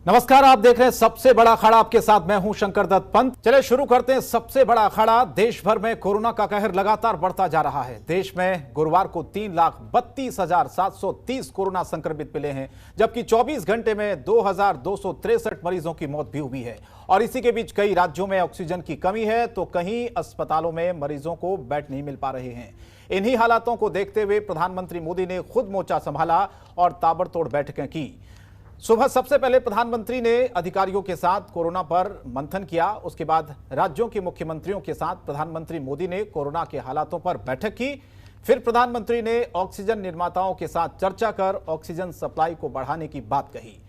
नमस्कार, आप देख रहे हैं सबसे बड़ा अखाड़ा। आपके साथ मैं हूं शंकर दत्त पंत। चले शुरू करते हैं सबसे बड़ा अखाड़ा। देश भर में कोरोना का कहर लगातार बढ़ता जा रहा है। देश में गुरुवार को 3,32,730 कोरोना संक्रमित मिले हैं, जबकि 24 घंटे में 2,263 मरीजों की मौत भी हुई है। और इसी के बीच कई राज्यों में ऑक्सीजन की कमी है, तो कहीं अस्पतालों में मरीजों को बेड नहीं मिल पा रहे हैं। इन्हीं हालातों को देखते हुए प्रधानमंत्री मोदी ने खुद मोर्चा संभाला और ताबड़तोड़ बैठकें की। सुबह सबसे पहले प्रधानमंत्री ने अधिकारियों के साथ कोरोना पर मंथन किया। उसके बाद राज्यों के मुख्यमंत्रियों के साथ प्रधानमंत्री मोदी ने कोरोना के हालातों पर बैठक की। फिर प्रधानमंत्री ने ऑक्सीजन निर्माताओं के साथ चर्चा कर ऑक्सीजन सप्लाई को बढ़ाने की बात कही।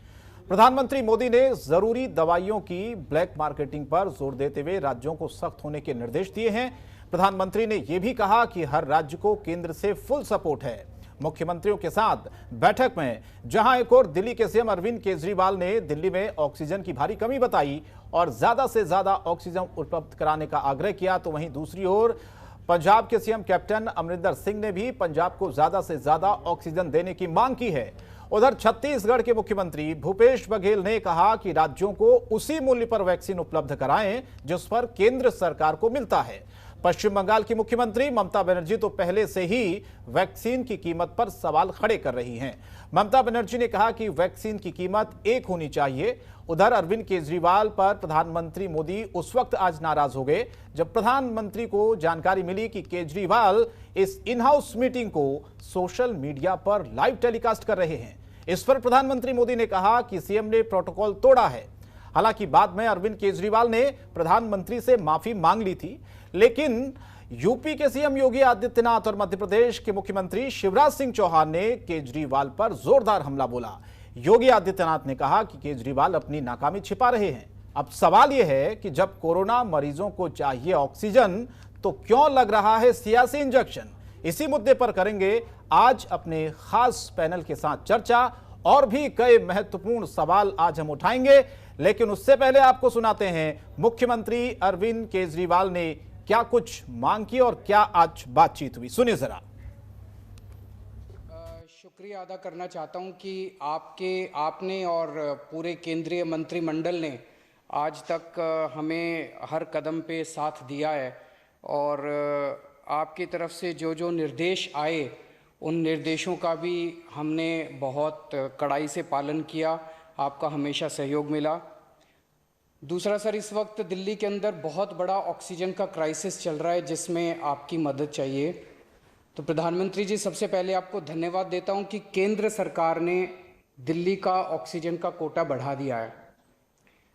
प्रधानमंत्री मोदी ने जरूरी दवाइयों की ब्लैक मार्केटिंग पर जोर देते हुए राज्यों को सख्त होने के निर्देश दिए हैं। प्रधानमंत्री ने यह भी कहा कि हर राज्य को केंद्र से फुल सपोर्ट है। मुख्यमंत्रियों के साथ बैठक में जहां एक और दिल्ली के सीएम अरविंद केजरीवाल ने दिल्ली में ऑक्सीजन की भारी कमी बताई और ज्यादा से ज्यादा ऑक्सीजन उपलब्ध कराने का आग्रह किया, तो वहीं दूसरी ओर पंजाब के सीएम कैप्टन अमरिंदर सिंह ने भी पंजाब को ज्यादा से ज्यादा ऑक्सीजन देने की मांग की है। उधर छत्तीसगढ़ के मुख्यमंत्री भूपेश बघेल ने कहा कि राज्यों को उसी मूल्य पर वैक्सीन उपलब्ध कराएं जिस पर केंद्र सरकार को मिलता है। पश्चिम बंगाल की मुख्यमंत्री ममता बनर्जी तो पहले से ही वैक्सीन की कीमत पर सवाल खड़े कर रही हैं। ममता बनर्जी ने कहा कि वैक्सीन की कीमत एक होनी चाहिए। उधर अरविंद केजरीवाल पर प्रधानमंत्री मोदी उस वक्त आज नाराज हो गए जब प्रधानमंत्री को जानकारी मिली कि केजरीवाल इस इन हाउस मीटिंग को सोशल मीडिया पर लाइव टेलीकास्ट कर रहे हैं। इस पर प्रधानमंत्री मोदी ने कहा कि सीएम ने प्रोटोकॉल तोड़ा है। हालांकि बाद में अरविंद केजरीवाल ने प्रधानमंत्री से माफी मांग ली थी, लेकिन यूपी के सीएम योगी आदित्यनाथ और मध्य प्रदेश के मुख्यमंत्री शिवराज सिंह चौहान ने केजरीवाल पर जोरदार हमला बोला। योगी आदित्यनाथ ने कहा कि केजरीवाल अपनी नाकामी छिपा रहे हैं। अब सवाल यह है कि जब कोरोना मरीजों को चाहिए ऑक्सीजन, तो क्यों लग रहा है सियासी इंजेक्शन। इसी मुद्दे पर करेंगे आज अपने खास पैनल के साथ चर्चा, और भी कई महत्वपूर्ण सवाल आज हम उठाएंगे। लेकिन उससे पहले आपको सुनाते हैं मुख्यमंत्री अरविंद केजरीवाल ने क्या कुछ मांग की और क्या आज बातचीत हुई। सुनिए जरा। शुक्रिया अदा करना चाहता हूं कि आपने और पूरे केंद्रीय मंत्रिमंडल ने आज तक हमें हर कदम पे साथ दिया है, और आपकी तरफ से जो जो निर्देश आए उन निर्देशों का भी हमने बहुत कड़ाई से पालन किया। आपका हमेशा सहयोग मिला। दूसरा सर, इस वक्त दिल्ली के अंदर बहुत बड़ा ऑक्सीजन का क्राइसिस चल रहा है जिसमें आपकी मदद चाहिए। तो प्रधानमंत्री जी, सबसे पहले आपको धन्यवाद देता हूं कि केंद्र सरकार ने दिल्ली का ऑक्सीजन का कोटा बढ़ा दिया है।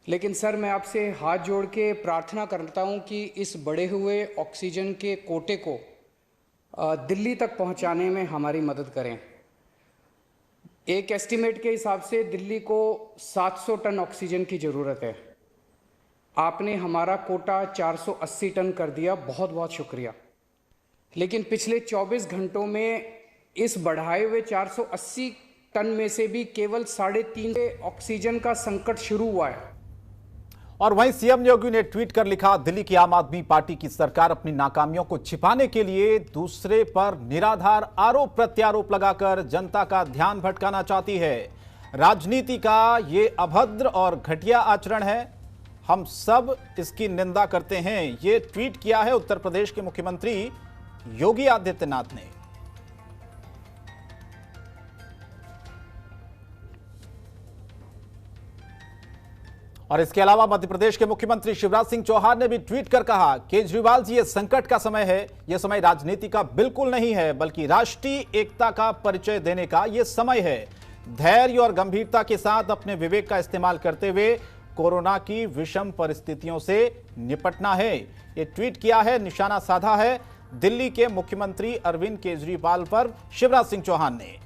लेकिन सर, मैं आपसे हाथ जोड़ के प्रार्थना करता हूं कि इस बढ़े हुए ऑक्सीजन के कोटे को दिल्ली तक पहुंचाने में हमारी मदद करें। एक एस्टीमेट के हिसाब से दिल्ली को 700 टन ऑक्सीजन की ज़रूरत है। आपने हमारा कोटा 480 टन कर दिया, बहुत बहुत शुक्रिया। लेकिन पिछले 24 घंटों में इस बढ़ाए हुए 480 टन में से भी केवल 3.5 ऑक्सीजन का संकट शुरू हुआ है। और वहीं सीएम योगी ने ट्वीट कर लिखा, दिल्ली की आम आदमी पार्टी की सरकार अपनी नाकामियों को छिपाने के लिए दूसरे पर निराधार आरोप प्रत्यारोप लगाकर जनता का ध्यान भटकाना चाहती है। राजनीति का ये अभद्र और घटिया आचरण है, हम सब इसकी निंदा करते हैं। ये ट्वीट किया है उत्तर प्रदेश के मुख्यमंत्री योगी आदित्यनाथ ने। और इसके अलावा मध्य प्रदेश के मुख्यमंत्री शिवराज सिंह चौहान ने भी ट्वीट कर कहा, केजरीवाल जी, ये संकट का समय है। यह समय राजनीति का बिल्कुल नहीं है, बल्कि राष्ट्रीय एकता का परिचय देने का यह समय है। धैर्य और गंभीरता के साथ अपने विवेक का इस्तेमाल करते हुए कोरोना की विषम परिस्थितियों से निपटना है। ये ट्वीट किया है, निशाना साधा है दिल्ली के मुख्यमंत्री अरविंद केजरीवाल पर शिवराज सिंह चौहान ने।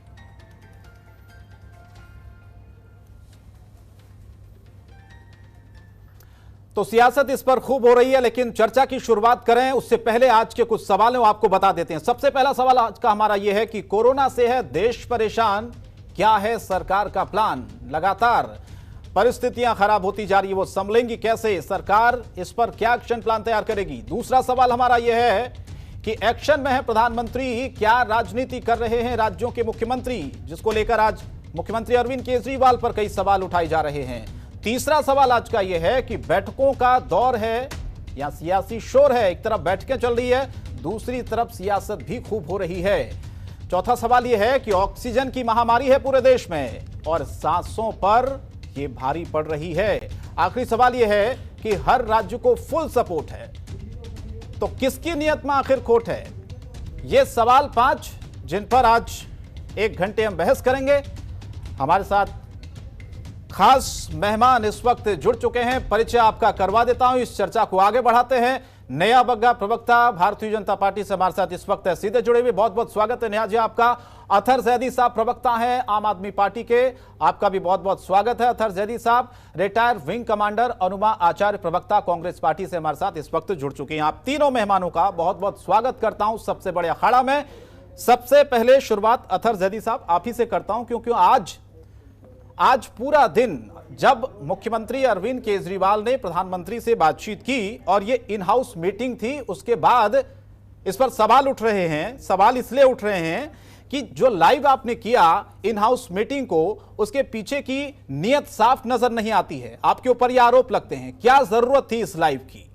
तो सियासत इस पर खूब हो रही है, लेकिन चर्चा की शुरुआत करें उससे पहले आज के कुछ सवालों आपको बता देते हैं। सबसे पहला सवाल आज का हमारा यह है कि कोरोना से है देश परेशान, क्या है सरकार का प्लान। लगातार परिस्थितियां खराब होती जा रही है, वो संभलेंगी कैसे, सरकार इस पर क्या एक्शन प्लान तैयार करेगी। दूसरा सवाल हमारा यह है कि एक्शन में है प्रधानमंत्री, क्या राजनीति कर रहे हैं राज्यों के मुख्यमंत्री, जिसको लेकर आज मुख्यमंत्री अरविंद केजरीवाल पर कई सवाल उठाए जा रहे हैं। तीसरा सवाल आज का यह है कि बैठकों का दौर है या सियासी शोर है। एक तरफ बैठकें चल रही है, दूसरी तरफ सियासत भी खूब हो रही है। चौथा सवाल यह है कि ऑक्सीजन की महामारी है पूरे देश में और सांसों पर यह भारी पड़ रही है। आखिरी सवाल यह है कि हर राज्य को फुल सपोर्ट है, तो किसकी नियत में आखिर खोट है? ये सवाल 5 जिन पर आज 1 घंटे हम बहस करेंगे। हमारे साथ खास मेहमान इस वक्त जुड़ चुके हैं, परिचय आपका करवा देता हूं, इस चर्चा को आगे बढ़ाते हैं। नया बग्गा प्रवक्ता भारतीय जनता पार्टी से हमारे साथ इस वक्त सीधे जुड़े हुए, बहुत बहुत स्वागत है नया जी आपका। अतहर जैदी साहब प्रवक्ता हैं आम आदमी पार्टी के, आपका भी बहुत बहुत स्वागत है अतहर जैदी साहब। रिटायर विंग कमांडर अनुमा आचार्य प्रवक्ता कांग्रेस पार्टी से हमारे साथ इस वक्त जुड़ चुके हैं। आप तीनों मेहमानों का बहुत बहुत स्वागत करता हूं सबसे बड़े अखाड़ा में। सबसे पहले शुरुआत अतहर जैदी साहब आप ही से करता हूं, क्योंकि आज पूरा दिन जब मुख्यमंत्री अरविंद केजरीवाल ने प्रधानमंत्री से बातचीत की और ये इन हाउस मीटिंग थी, उसके बाद इस पर सवाल उठ रहे हैं। सवाल इसलिए उठ रहे हैं कि जो लाइव आपने किया इन हाउस मीटिंग को, उसके पीछे की नीयत साफ नजर नहीं आती है। आपके ऊपर ये आरोप लगते हैं, क्या जरूरत थी इस लाइव की?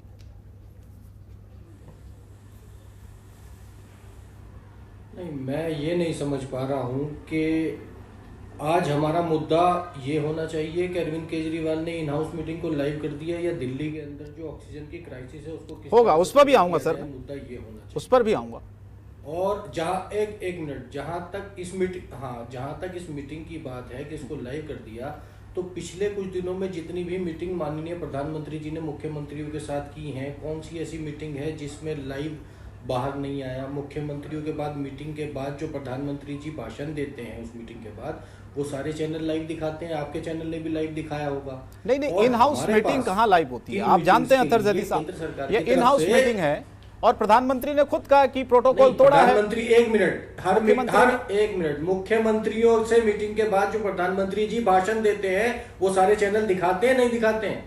नहीं, मैं ये नहीं समझ पा रहा हूं कि आज हमारा मुद्दा ये होना चाहिए कि अरविंद केजरीवाल ने इन हाउस मीटिंग को लाइव कर दिया, या दिल्ली के अंदर जो ऑक्सीजन की क्राइसिस है उसको किस होगा, उस पर भी आऊंगा सर, मुद्दा ये होना चाहिए, उस पर भी आऊंगा। और जहां एक मिनट, जहां तक इस मीटिंग की बात है कि इसको लाइव कर दिया, तो पिछले कुछ दिनों में जितनी भी मीटिंग माननीय प्रधानमंत्री जी ने मुख्यमंत्रियों के साथ की हैं, कौन सी ऐसी मीटिंग है जिसमें लाइव बाहर नहीं आया? मुख्यमंत्रियों के बाद मीटिंग के बाद जो प्रधानमंत्री जी भाषण देते हैं उस मीटिंग के बाद, वो सारे चैनल लाइव दिखाते हैं। आपके चैनल ने भी लाइव दिखाया होगा। नहीं, इन हाउस मीटिंग कहां लाइव होती है? आप जानते हैं अतहर जैदी साहब, ये इन हाउस मीटिंग है और प्रधानमंत्री ने खुद कहा कि प्रोटोकॉल तोड़ा है। प्रधानमंत्री हर एक मिनट मुख्यमंत्रियों से मीटिंग के बाद जो प्रधानमंत्री जी भाषण देते हैं वो सारे चैनल दिखाते हैं, नहीं दिखाते हैं?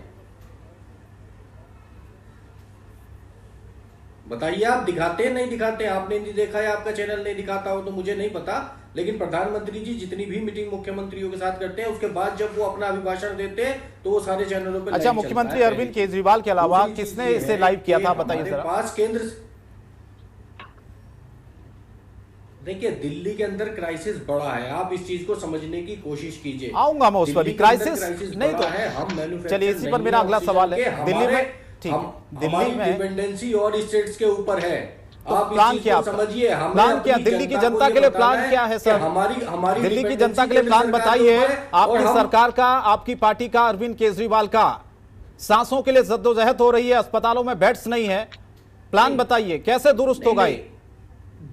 बताइए, आप दिखाते हैं नहीं दिखाते हैं? आपने नहीं देखा है, आपका चैनल नहीं दिखाता हो तो मुझे नहीं पता, लेकिन प्रधानमंत्री जी जितनी भी मीटिंग मुख्यमंत्रियों के साथ करते हैं उसके बाद जब वो अपना अभिभाषण देते हैं तो वो सारे चैनलों पे। अच्छा, मुख्यमंत्री अरविंद केजरीवाल के अलावा किसने इसे लाइव किया था, बताइए जरा। पास केंद्र, देखिए दिल्ली के अंदर क्राइसिस बड़ा है, आप इस चीज को समझने की कोशिश कीजिए। आऊंगा मैं उस पर भी। क्राइसिस नहीं तो है, हम चलिए इसी पर मेरा अगला सवाल है। दिल्ली में दिल्ली में डिपेंडेंसी और स्टेट्स के ऊपर है। तो आप प्लान क्या समझिए, प्लान क्या दिल्ली की जनता के लिए प्लान क्या है सर? हमारी दिल्ली की जनता के लिए प्लान बताइए। आपकी सरकार का, आपकी पार्टी का, अरविंद केजरीवाल का सांसों के लिए जद्दोजहद हो रही है, अस्पतालों में बेड्स नहीं है, प्लान बताइए कैसे दुरुस्त होगा ये?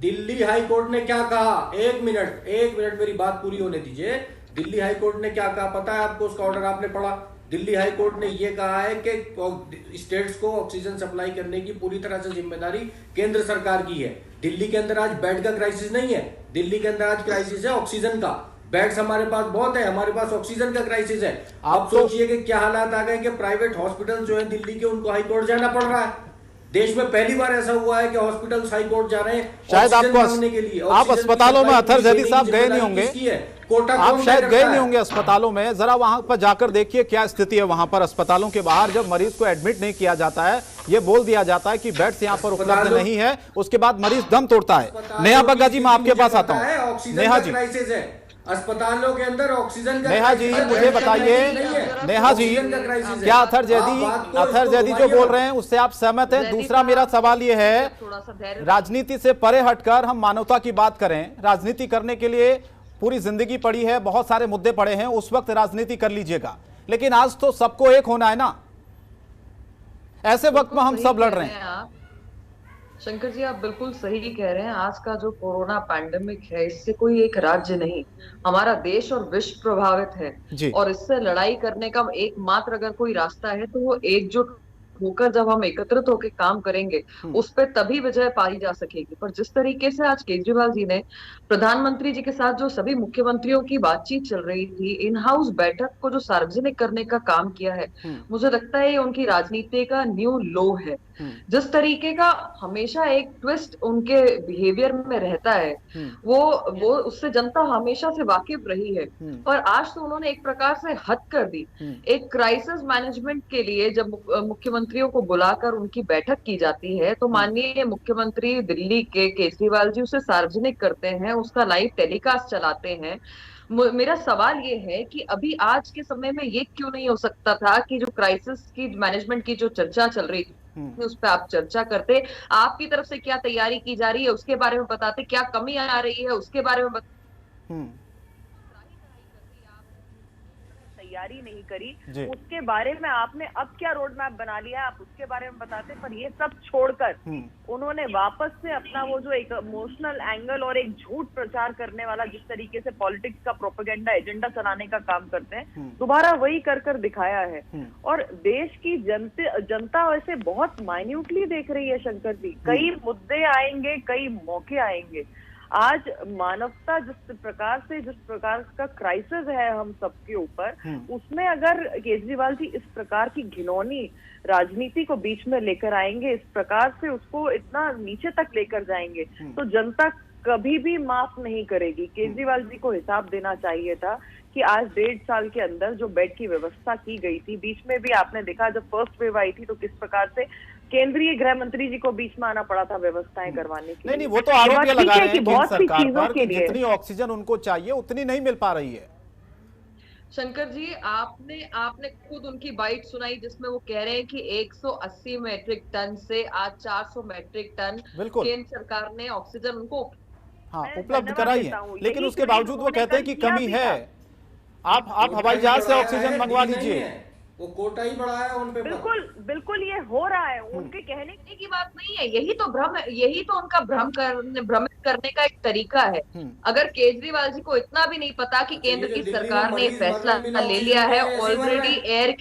दिल्ली हाई कोर्ट ने क्या कहा? एक मिनट मेरी बात पूरी होने दीजिए। दिल्ली हाई कोर्ट ने क्या कहा पता है आपको? उसका ऑर्डर आपने पढ़ा? दिल्ली हाई कोर्ट ने यह कहा है कि स्टेट्स को ऑक्सीजन सप्लाई करने की पूरी तरह से जिम्मेदारी केंद्र सरकार की है। दिल्ली के अंदर आज बेड का क्राइसिस नहीं है, दिल्ली के अंदर आज क्राइसिस है ऑक्सीजन का। बेड्स हमारे पास बहुत है, हमारे पास ऑक्सीजन का क्राइसिस है। आप सोचिए कि क्या हालात आ गए कि प्राइवेट हॉस्पिटल जो है दिल्ली के, उनको हाई कोर्ट जाना पड़ रहा है। देश में पहली बार ऐसा हुआ है कि हॉस्पिटल हाई कोर्ट जा रहे हैं शायद आपको के लिए। आप अस्पतालों में अतहर जैदी साहब गए नहीं होंगे, आप शायद गए नहीं होंगे अस्पतालों में, जरा वहां पर जाकर देखिए क्या स्थिति है वहां पर। अस्पतालों के बाहर जब मरीज को एडमिट नहीं किया जाता है, ये बोल दिया जाता है कि बेड्स यहां पर उपलब्ध नहीं है, उसके बाद मरीज दम तोड़ता है। नेहा बग्गा जी, मैं आपके पास आता हूं। नेहा जी, अस्पतालों के अंदर ऑक्सीजन का, नेहा जी मुझे बताइए, नेहा जी क्या अतहर जैदी जो बोल रहे हैं उससे आप सहमत हैं? दूसरा मेरा सवाल ये है, राजनीति से परे हटकर हम मानवता की बात करें। राजनीति करने के लिए पूरी जिंदगी पड़ी है, बहुत सारे मुद्दे पड़े हैं, उस वक्त राजनीति कर लीजिएगा, लेकिन आज तो सबको एक होना है ना। ऐसे वक्त में हम सब लड़ रहे हैं। शंकर जी, आप बिल्कुल सही कह रहे हैं। आज का जो कोरोना पैंडेमिक है, इससे कोई एक राज्य नहीं, हमारा देश और विश्व प्रभावित है। और इससे लड़ाई करने का एकमात्र अगर कोई रास्ता है तो वो एकजुट होकर जब हम एकत्रित होकर काम करेंगे उस पर तभी विजय पाई जा सकेगी। पर जिस तरीके से आज केजरीवाल जी ने प्रधानमंत्री जी के साथ जो सभी मुख्यमंत्रियों की बातचीत चल रही थी, इन हाउस बैठक को जो सार्वजनिक करने का काम किया है, मुझे लगता है ये उनकी राजनीति का न्यू लो है। जिस तरीके का हमेशा एक ट्विस्ट उनके बिहेवियर में रहता है, वो उससे जनता हमेशा से वाकिफ रही है। और आज तो उन्होंने एक प्रकार से हद कर दी। एक क्राइसिस मैनेजमेंट के लिए जब मुख्यमंत्रियों को बुलाकर उनकी बैठक की जाती है, तो माननीय मुख्यमंत्री दिल्ली के केजरीवाल जी उसे सार्वजनिक करते हैं, उसका लाइव टेलीकास्ट चलाते हैं। मेरा सवाल ये है कि अभी आज के समय में ये क्यों नहीं हो सकता था कि जो क्राइसिस की मैनेजमेंट की जो चर्चा चल रही थी उस पर आप चर्चा करते, आपकी तरफ से क्या तैयारी की जा रही है उसके बारे में बताते, क्या कमी आ रही है उसके बारे में तैयारी नहीं करी, उसके बारे में आपने अब क्या रोड मैप बना लिया आप उसके बारे में बताते। पर ये सब छोड़कर उन्होंने वापस से अपना वो जो एक इमोशनल एंगल और एक झूठ प्रचार करने वाला, जिस तरीके से पॉलिटिक्स का प्रोपेगेंडा एजेंडा चलाने का काम करते हैं, दोबारा वही कर दिखाया है। और देश की जनता वैसे बहुत माइन्यूटली देख रही है शंकर जी। कई मुद्दे आएंगे, कई मौके आएंगे। आज मानवता जिस प्रकार का क्राइसिस है हम सबके ऊपर, उसमें अगर केजरीवाल जी इस प्रकार की घिनौनी राजनीति को बीच में लेकर आएंगे, इस प्रकार से उसको इतना नीचे तक लेकर जाएंगे, तो जनता कभी भी माफ नहीं करेगी। केजरीवाल जी को हिसाब देना चाहिए था कि आज 1.5 साल के अंदर जो बेड की व्यवस्था की गई थी, बीच में भी आपने देखा जब फर्स्ट वेव आई थी तो किस प्रकार से केंद्रीय गृह मंत्री जी को बीच में आना पड़ा था व्यवस्थाएं करवाने के लिए। नहीं, वो तो आरोप ये लगा रहे हैं बहुत सी सरकार चीजों पर के कि लिए जितनी ऑक्सीजन उनको चाहिए उतनी नहीं मिल पा रही है। शंकर जी, आपने खुद उनकी बाइट सुनाई जिसमें वो कह रहे हैं कि 180 मैट्रिक टन से आज 400 मैट्रिक टन केंद्र सरकार ने ऑक्सीजन उनको उपलब्ध कराई है, लेकिन उसके बावजूद वो कहते हैं कि कमी है। आप हवाई जहाज से ऑक्सीजन मंगवा लीजिए, वो कोटा ही बढ़ाया उन पे। बिल्कुल ये हो रहा है, उनके कहने की बात नहीं है। यही तो उनका भ्रमित करने का एक तरीका है। अगर केजरीवाल जी को इतना भी नहीं पता कि केंद्र की सरकार ने फैसला ले लिया है, ऑलरेडी एयर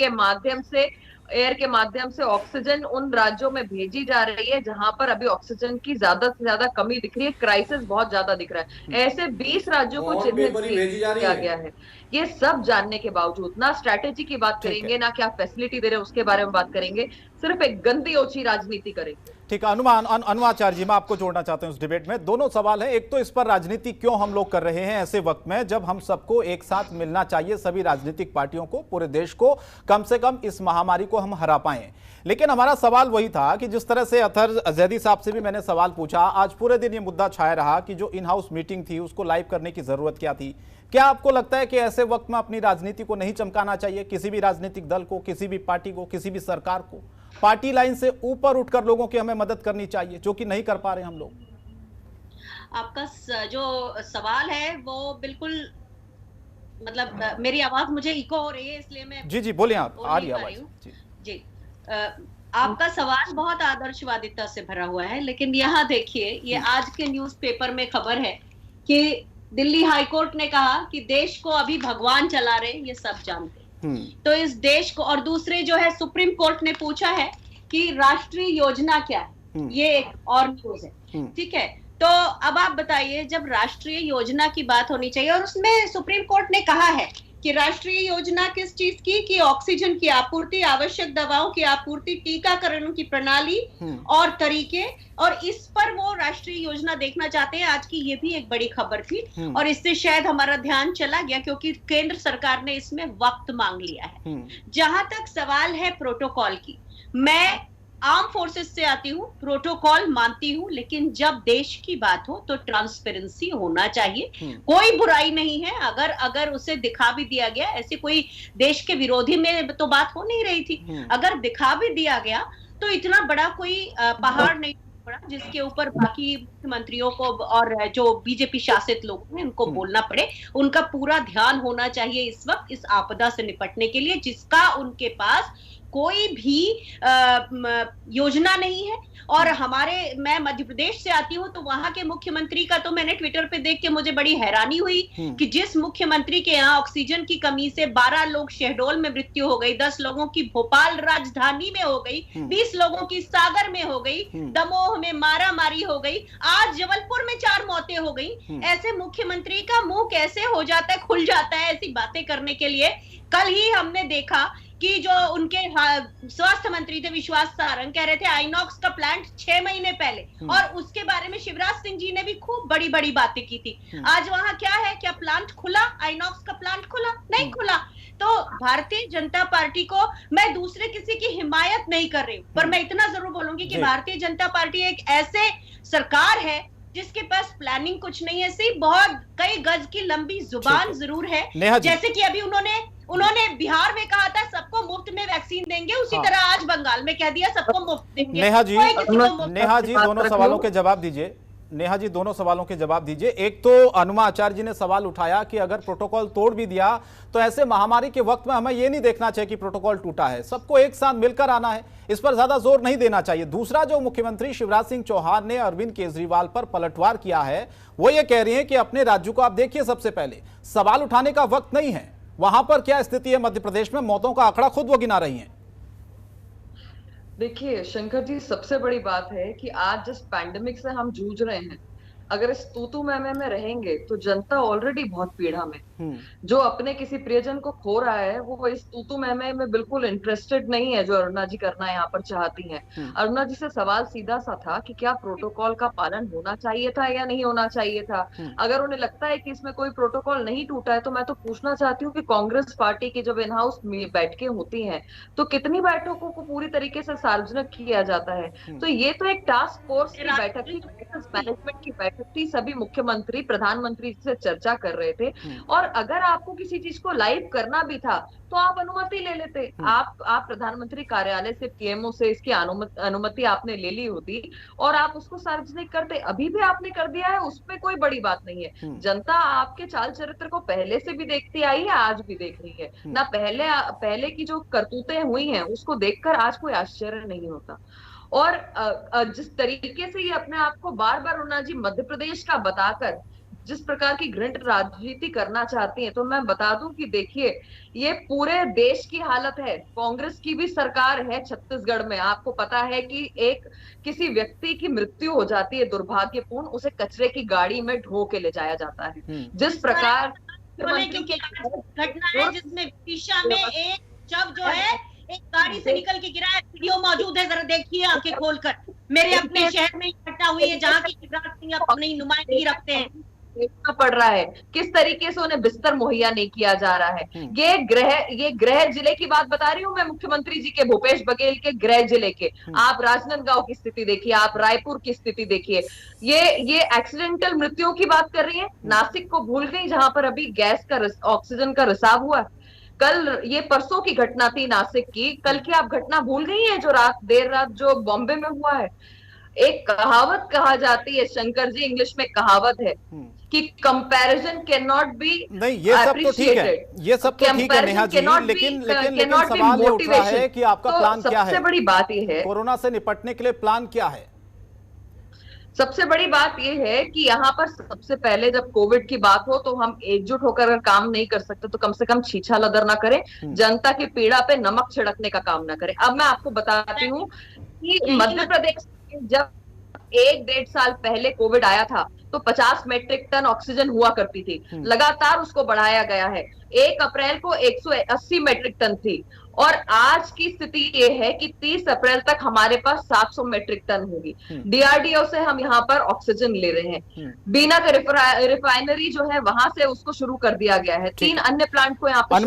के माध्यम से ऑक्सीजन उन राज्यों में भेजी जा रही है जहां पर अभी ऑक्सीजन की ज्यादा से ज्यादा कमी दिख रही है, क्राइसिस बहुत ज्यादा दिख रहा है। ऐसे 20 राज्यों को चिन्हित किया गया है। ये सब जानने के बावजूद ना स्ट्रैटेजी की बात करेंगे, ना क्या फैसिलिटी दे रहे हैं उसके बारे में बात करेंगे, सिर्फ एक गंदी ओछी राजनीति करेंगे। ठीक है, अनुमाचार्य जी, मैं आपको जोड़ना चाहता हूं इस डिबेट में। दोनों सवाल हैं। एक तो इस पर राजनीति क्यों हम लोग कर रहे हैं ऐसे वक्त में जब हम सबको एक साथ मिलना चाहिए, सभी राजनीतिक पार्टियों को, पूरे देश को, कम से कम इस महामारी को हम हरा पाएं। लेकिन हमारा सवाल वही था कि जिस तरह से अतहर जैदी साहब से भी मैंने सवाल पूछा, आज पूरे दिन ये मुद्दा छाया रहा कि जो इन हाउस मीटिंग थी उसको लाइव करने की जरूरत क्या थी। क्या आपको लगता है कि ऐसे वक्त में अपनी राजनीति को नहीं चमकाना चाहिए? किसी भी राजनीतिक दल को, किसी भी पार्टी को, किसी भी सरकार को पार्टी लाइन से ऊपर उठकर लोगों की हमें मदद करनी चाहिए, जो कि नहीं कर पा रहे हम लोग। आपका जो सवाल है वो बिल्कुल, मतलब मेरी आवाज मुझे इको हो रही है इसलिए मैं जी बोलिए, आप आ रही आवाज जी। आपका सवाल बहुत आदर्शवादिता से भरा हुआ है, लेकिन यहाँ देखिए, ये आज के न्यूज़पेपर में खबर है कि दिल्ली हाईकोर्ट ने कहा कि देश को अभी भगवान चला रहे, ये सब जानते हैं। तो इस देश को, और दूसरे जो है सुप्रीम कोर्ट ने पूछा है कि राष्ट्रीय योजना क्या है, ये एक और न्यूज है। ठीक है, तो अब आप बताइए, जब राष्ट्रीय योजना की बात होनी चाहिए और उसमें सुप्रीम कोर्ट ने कहा है कि राष्ट्रीय योजना किस चीज की, कि ऑक्सीजन की आपूर्ति, आवश्यक दवाओं की आपूर्ति, टीकाकरण की प्रणाली और तरीके, और इस पर वो राष्ट्रीय योजना देखना चाहते हैं। आज की ये भी एक बड़ी खबर थी और इससे शायद हमारा ध्यान चला गया क्योंकि केंद्र सरकार ने इसमें वक्त मांग लिया है। जहां तक सवाल है प्रोटोकॉल की, मैं आर्म फोर्सेस से आती हूँ, प्रोटोकॉल मानती हूँ, लेकिन जब देश की बात हो तो ट्रांसपेरेंसी होना चाहिए। कोई बुराई नहीं है अगर उसे दिखा भी दिया गया, ऐसे कोई देश के विरोधी में तो बात हो नहीं रही थी, अगर दिखा भी दिया गया तो इतना बड़ा कोई पहाड़ नहीं पड़ा जिसके ऊपर बाकी मुख्यमंत्रियों को और जो बीजेपी शासित लोग हैं उनको बोलना पड़े। उनका पूरा ध्यान होना चाहिए इस वक्त इस आपदा से निपटने के लिए, जिसका उनके पास कोई भी योजना नहीं है। और मैं मध्य प्रदेश से आती हूँ, तो वहां के मुख्यमंत्री का तो मैंने ट्विटर पे देख के मुझे बड़ी हैरानी हुई कि जिस मुख्यमंत्री के यहाँ ऑक्सीजन की कमी से 12 लोग शहडोल में मृत्यु हो गई, 10 लोगों की भोपाल राजधानी में हो गई, 20 लोगों की सागर में हो गई, दमोह में मारामारी हो गई, आज जबलपुर में 4 मौतें हो गई। ऐसे मुख्यमंत्री का मुंह कैसे हो जाता है, खुल जाता है ऐसी बातें करने के लिए। कल ही हमने देखा कि जो उनके स्वास्थ्य मंत्री थे विश्वास सारंग, कह रहे थे आइनॉक्स का प्लांट 6 महीने पहले, और उसके बारे में शिवराज सिंह जी ने भी खूब बड़ी बड़ी बातें की थी। आज वहां क्या है, क्या प्लांट खुला? आइनॉक्स का प्लांट खुला? नहीं खुला। तो भारतीय जनता पार्टी को, मैं दूसरे किसी की हिमायत नहीं कर रही हूं, पर मैं इतना जरूर बोलूंगी कि भारतीय जनता पार्टी एक ऐसे सरकार है जिसके पास प्लानिंग कुछ नहीं है, सिर्फ बहुत कई गज की लंबी जुबान जरूर है। जैसे कि अभी उन्होंने बिहार में कहा था सबको मुफ्त में वैक्सीन देंगे, उसी तरह आज बंगाल में कह दिया सबको मुफ्त देंगे। नेहा जी दोनों सवालों के जवाब दीजिए। नेहा जी दोनों सवालों के जवाब दीजिए। एक तो अनुमा आचार्य जी ने सवाल उठाया कि अगर प्रोटोकॉल तोड़ भी दिया तो ऐसे महामारी के वक्त में हमें यह नहीं देखना चाहिए कि प्रोटोकॉल टूटा है, सबको एक साथ मिलकर आना है, इस पर ज्यादा जोर नहीं देना चाहिए। दूसरा, जो मुख्यमंत्री शिवराज सिंह चौहान ने अरविंद केजरीवाल पर पलटवार किया है, वो ये कह रही हैं कि अपने राज्यों को आप देखिए, सबसे पहले सवाल उठाने का वक्त नहीं है। वहां पर क्या स्थिति है मध्य प्रदेश में? मौतों का आंकड़ा खुद वो गिना रही हैं। देखिए शंकर जी, सबसे बड़ी बात है कि आज जिस पैंडेमिक से हम जूझ रहे हैं, अगर इस तूतू मैमे में रहेंगे तो जनता ऑलरेडी बहुत पीड़ा में, जो अपने किसी प्रियजन को खो रहा है वो इस तूतू मैमे में बिल्कुल इंटरेस्टेड नहीं है, जो अरुणा जी करना यहाँ पर चाहती हैं। अरुणा जी से सवाल सीधा सा था कि क्या प्रोटोकॉल का पालन होना चाहिए था या नहीं होना चाहिए था। अगर उन्हें लगता है कि इसमें कोई प्रोटोकॉल नहीं टूटा है, तो मैं तो पूछना चाहती हूँ कि कांग्रेस पार्टी की जब इन हाउस बैठकें होती हैं तो कितनी बैठकों को पूरी तरीके से सार्वजनिक किया जाता है। तो ये तो एक टास्क फोर्स की बैठक थी, मैनेजमेंट की बैठक थी, सभी मुख्यमंत्री प्रधानमंत्री से चर्चा कर रहे थे। और अगर आपको किसी चीज को लाइव करना भी था तो आप अनुमति ले लेते। आप प्रधानमंत्री कार्यालय से, पीएमओ से इसकी अनुमति आपने ले ली होती और आप उसको सार्वजनिक करते। अभी भी आपने कर दिया है, उसमें कोई बड़ी बात नहीं है। जनता आपके चाल चरित्र को पहले से भी देखती आई है, आज भी देख रही है ना। पहले की जो करतूतें हुई हैं उसको देखकर आज कोई आश्चर्य नहीं होता। और जिस तरीके से ये अपने आप को बार बार अरुणा जी मध्य प्रदेश का बताकर जिस प्रकार की घृणित राजनीति करना चाहती हैं, तो मैं बता दूं कि देखिए ये पूरे देश की हालत है। कांग्रेस की भी सरकार है छत्तीसगढ़ में, आपको पता है कि किसी व्यक्ति की मृत्यु हो जाती है दुर्भाग्यपूर्ण, उसे कचरे की गाड़ी में ढो के ले जाया जाता है। जिस प्रकार घटना है जिसमें विदिशा में एक शव जो है एक गाड़ी से निकल के गिरा है, वीडियो मौजूद है, जरा देखिए आंखें खोलकर। मेरे अपने शहर में घटना हुई है जहाँ की शिवराज सिंह अपनी नुमाइंदगी रखते हैं। देखना पड़ रहा है किस तरीके से उन्हें बिस्तर मुहैया नहीं किया जा रहा है। ये गृह जिले की बात बता रही हूँ मैं, मुख्यमंत्री जी के, भूपेश बघेल के गृह जिले के। आप राजनांदगांव की स्थिति देखिए, आप रायपुर की स्थिति देखिए। ये एक्सीडेंटल मृत्युओं की बात कर रही है। नासिक को भूल गई जहां पर अभी गैस का ऑक्सीजन का रिसाव हुआ। कल ये परसों की घटना थी नासिक की, कल की आप घटना भूल गई है जो देर रात जो बॉम्बे में हुआ है। एक कहावत कहा जाती है शंकर जी, इंग्लिश में कहावत है कि कंपैरिजन कैन नॉट बी, नहीं ये सब तो ठीक है, ये सब तो ठीक है नेहा जी, लेकिन सवाल ये उठ रहा है कि आपका प्लान क्या है? सबसे बड़ी बात ये है, कोरोना से निपटने के लिए प्लान क्या है? सबसे बड़ी बात यह है कि यहाँ पर सबसे पहले जब कोविड की बात हो तो हम एकजुट होकर अगर काम नहीं कर सकते तो कम से कम छीछा लदर ना करें, जनता की पीड़ा पे नमक छिड़कने का काम ना करें। अब मैं आपको बताती हूँ कि मध्य प्रदेश में जब 1-1.5 साल पहले कोविड आया था तो 50 मेट्रिक टन ऑक्सीजन हुआ करती थी, लगातार उसको बढ़ाया गया है। 1 अप्रैल को 180 मेट्रिक टन थी और आज की स्थिति ये है कि 30 अप्रैल तक हमारे पास 700 मेट्रिक टन होगी। डीआरडीओ से हम यहाँ पर ऑक्सीजन ले रहे हैं। बीना का रिफाइनरी जो है वहां से उसको शुरू कर दिया गया है। 3 अन्य प्लांट को यहाँ पर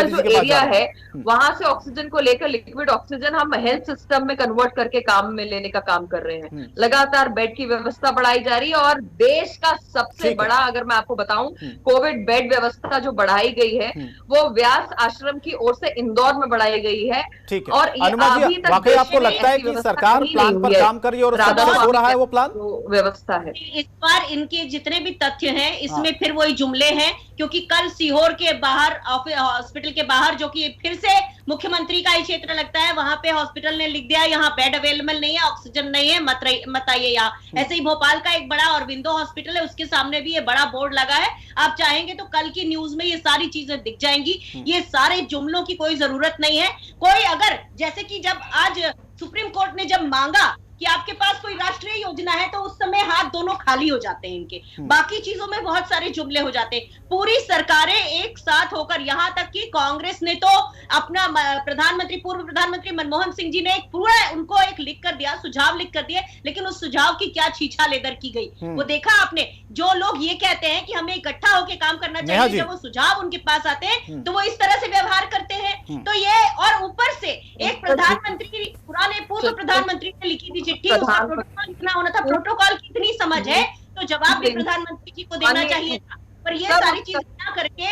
जो एरिया है वहां से ऑक्सीजन को लेकर लिक्विड ऑक्सीजन हम हेल्थ सिस्टम में कन्वर्ट करके काम में लेने का काम कर रहे हैं। लगातार बेड की व्यवस्था बढ़ाई जा रही है और देश का सबसे बड़ा, अगर मैं आपको बताऊं, कोविड बेड व्यवस्था जो बढ़ाई गई है वो व्यास आश्रम की ओर इंदौर में बढ़ाई गई है। ठीक है। और अनुमा जी, वाकई आपको लगता है कि सरकार प्लान पर काम कर रही है और हो रहा है वो प्लान व्यवस्था है? इस बार इनके जितने भी तथ्य हैं इसमें फिर वही जुमले हैं, क्योंकि कल सीहोर के बाहर हॉस्पिटल के बाहर जो कि फिर से मुख्यमंत्री का ही क्षेत्र लगता है, वहां पे हॉस्पिटल ने लिख दिया यहाँ बेड अवेलेबल नहीं है, ऑक्सीजन नहीं है, मत आइए यहाँ। ऐसे ही भोपाल का एक बड़ा अरविंदो हॉस्पिटल है, उसके सामने भी ये बड़ा बोर्ड लगा है। आप चाहेंगे तो कल की न्यूज में ये सारी चीजें दिख जाएंगी। ये सारे जुमलों की कोई जरूरत नहीं है। कोई अगर जैसे कि जब आज सुप्रीम कोर्ट ने जब मांगा कि आपके पास कोई राष्ट्रीय योजना है, तो उस समय हाथ दोनों खाली हो जाते हैं इनके। बाकी चीजों में बहुत सारे जुमले हो जाते हैं। पूरी सरकारें एक साथ होकर, यहां तक कि कांग्रेस ने तो अपना पूर्व प्रधानमंत्री मनमोहन सिंह जी ने एक पूरा उनको एक लिख कर दिया, सुझाव लिख कर दिए, लेकिन उस सुझाव की क्या छीछा लेदर की गई वो देखा आपने। जो लोग ये कहते हैं कि हमें इकट्ठा होकर काम करना चाहिए, जब वो सुझाव उनके पास आते हैं तो वो इस तरह से व्यवहार करते हैं। तो ये, और ऊपर से एक प्रधानमंत्री, पूर्व प्रधानमंत्री ने लिखी थी चिट्ठी, उसका प्रोटोकॉल लिखना होना था। प्रोटोकॉल की इतनी समझ है तो जवाब भी प्रधानमंत्री जी को देना चाहिए था, पर ये सारी चीजें ना करके।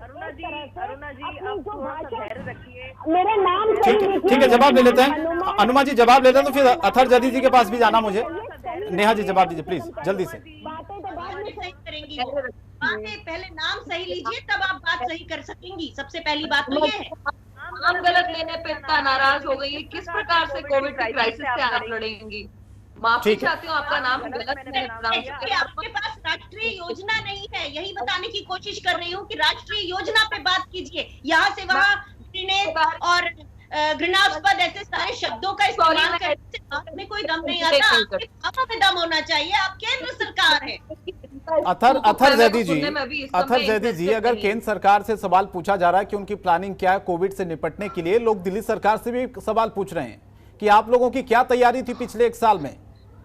अरुणा जी आप थोड़ा सा धैर्य रखिए। मेरे नाम ठीक है, जवाब ले लेते हैं। अनुमा जी जवाब लेते हैं, तो फिर अथर जदी जी के पास भी जाना मुझे। नेहा जी जवाब दीजिए प्लीज, जल्दी से। सही करेंगी बातें, पहले नाम सही लीजिए, तब आप बात सही कर सकेंगी। सबसे पहली बात तो ये है। नाम गलत लेने पे इतना नाराज हो गई है, किस प्रकार से कोविड क्राइसिस से आप लड़ेंगी? माफी चाहती हूँ, आपका नाम गलत आपके पास राष्ट्रीय योजना नहीं है, यही बताने की कोशिश कर रही हूँ कि राष्ट्रीय योजना पे बात कीजिए। यहाँ से वहाँ और घृणास्पद ऐसे सारे शब्दों का इस्तेमाल करने से बात में कोई दम नहीं आता। आपके में दम होना चाहिए। आप केंद्र सरकार है। अथर जैदी जी, अगर केंद्र सरकार से सवाल पूछा जा रहा है कि उनकी प्लानिंग क्या है कोविड से निपटने के लिए, लोग दिल्ली सरकार से भी सवाल पूछ रहे हैं कि आप लोगों की क्या तैयारी थी पिछले एक साल में,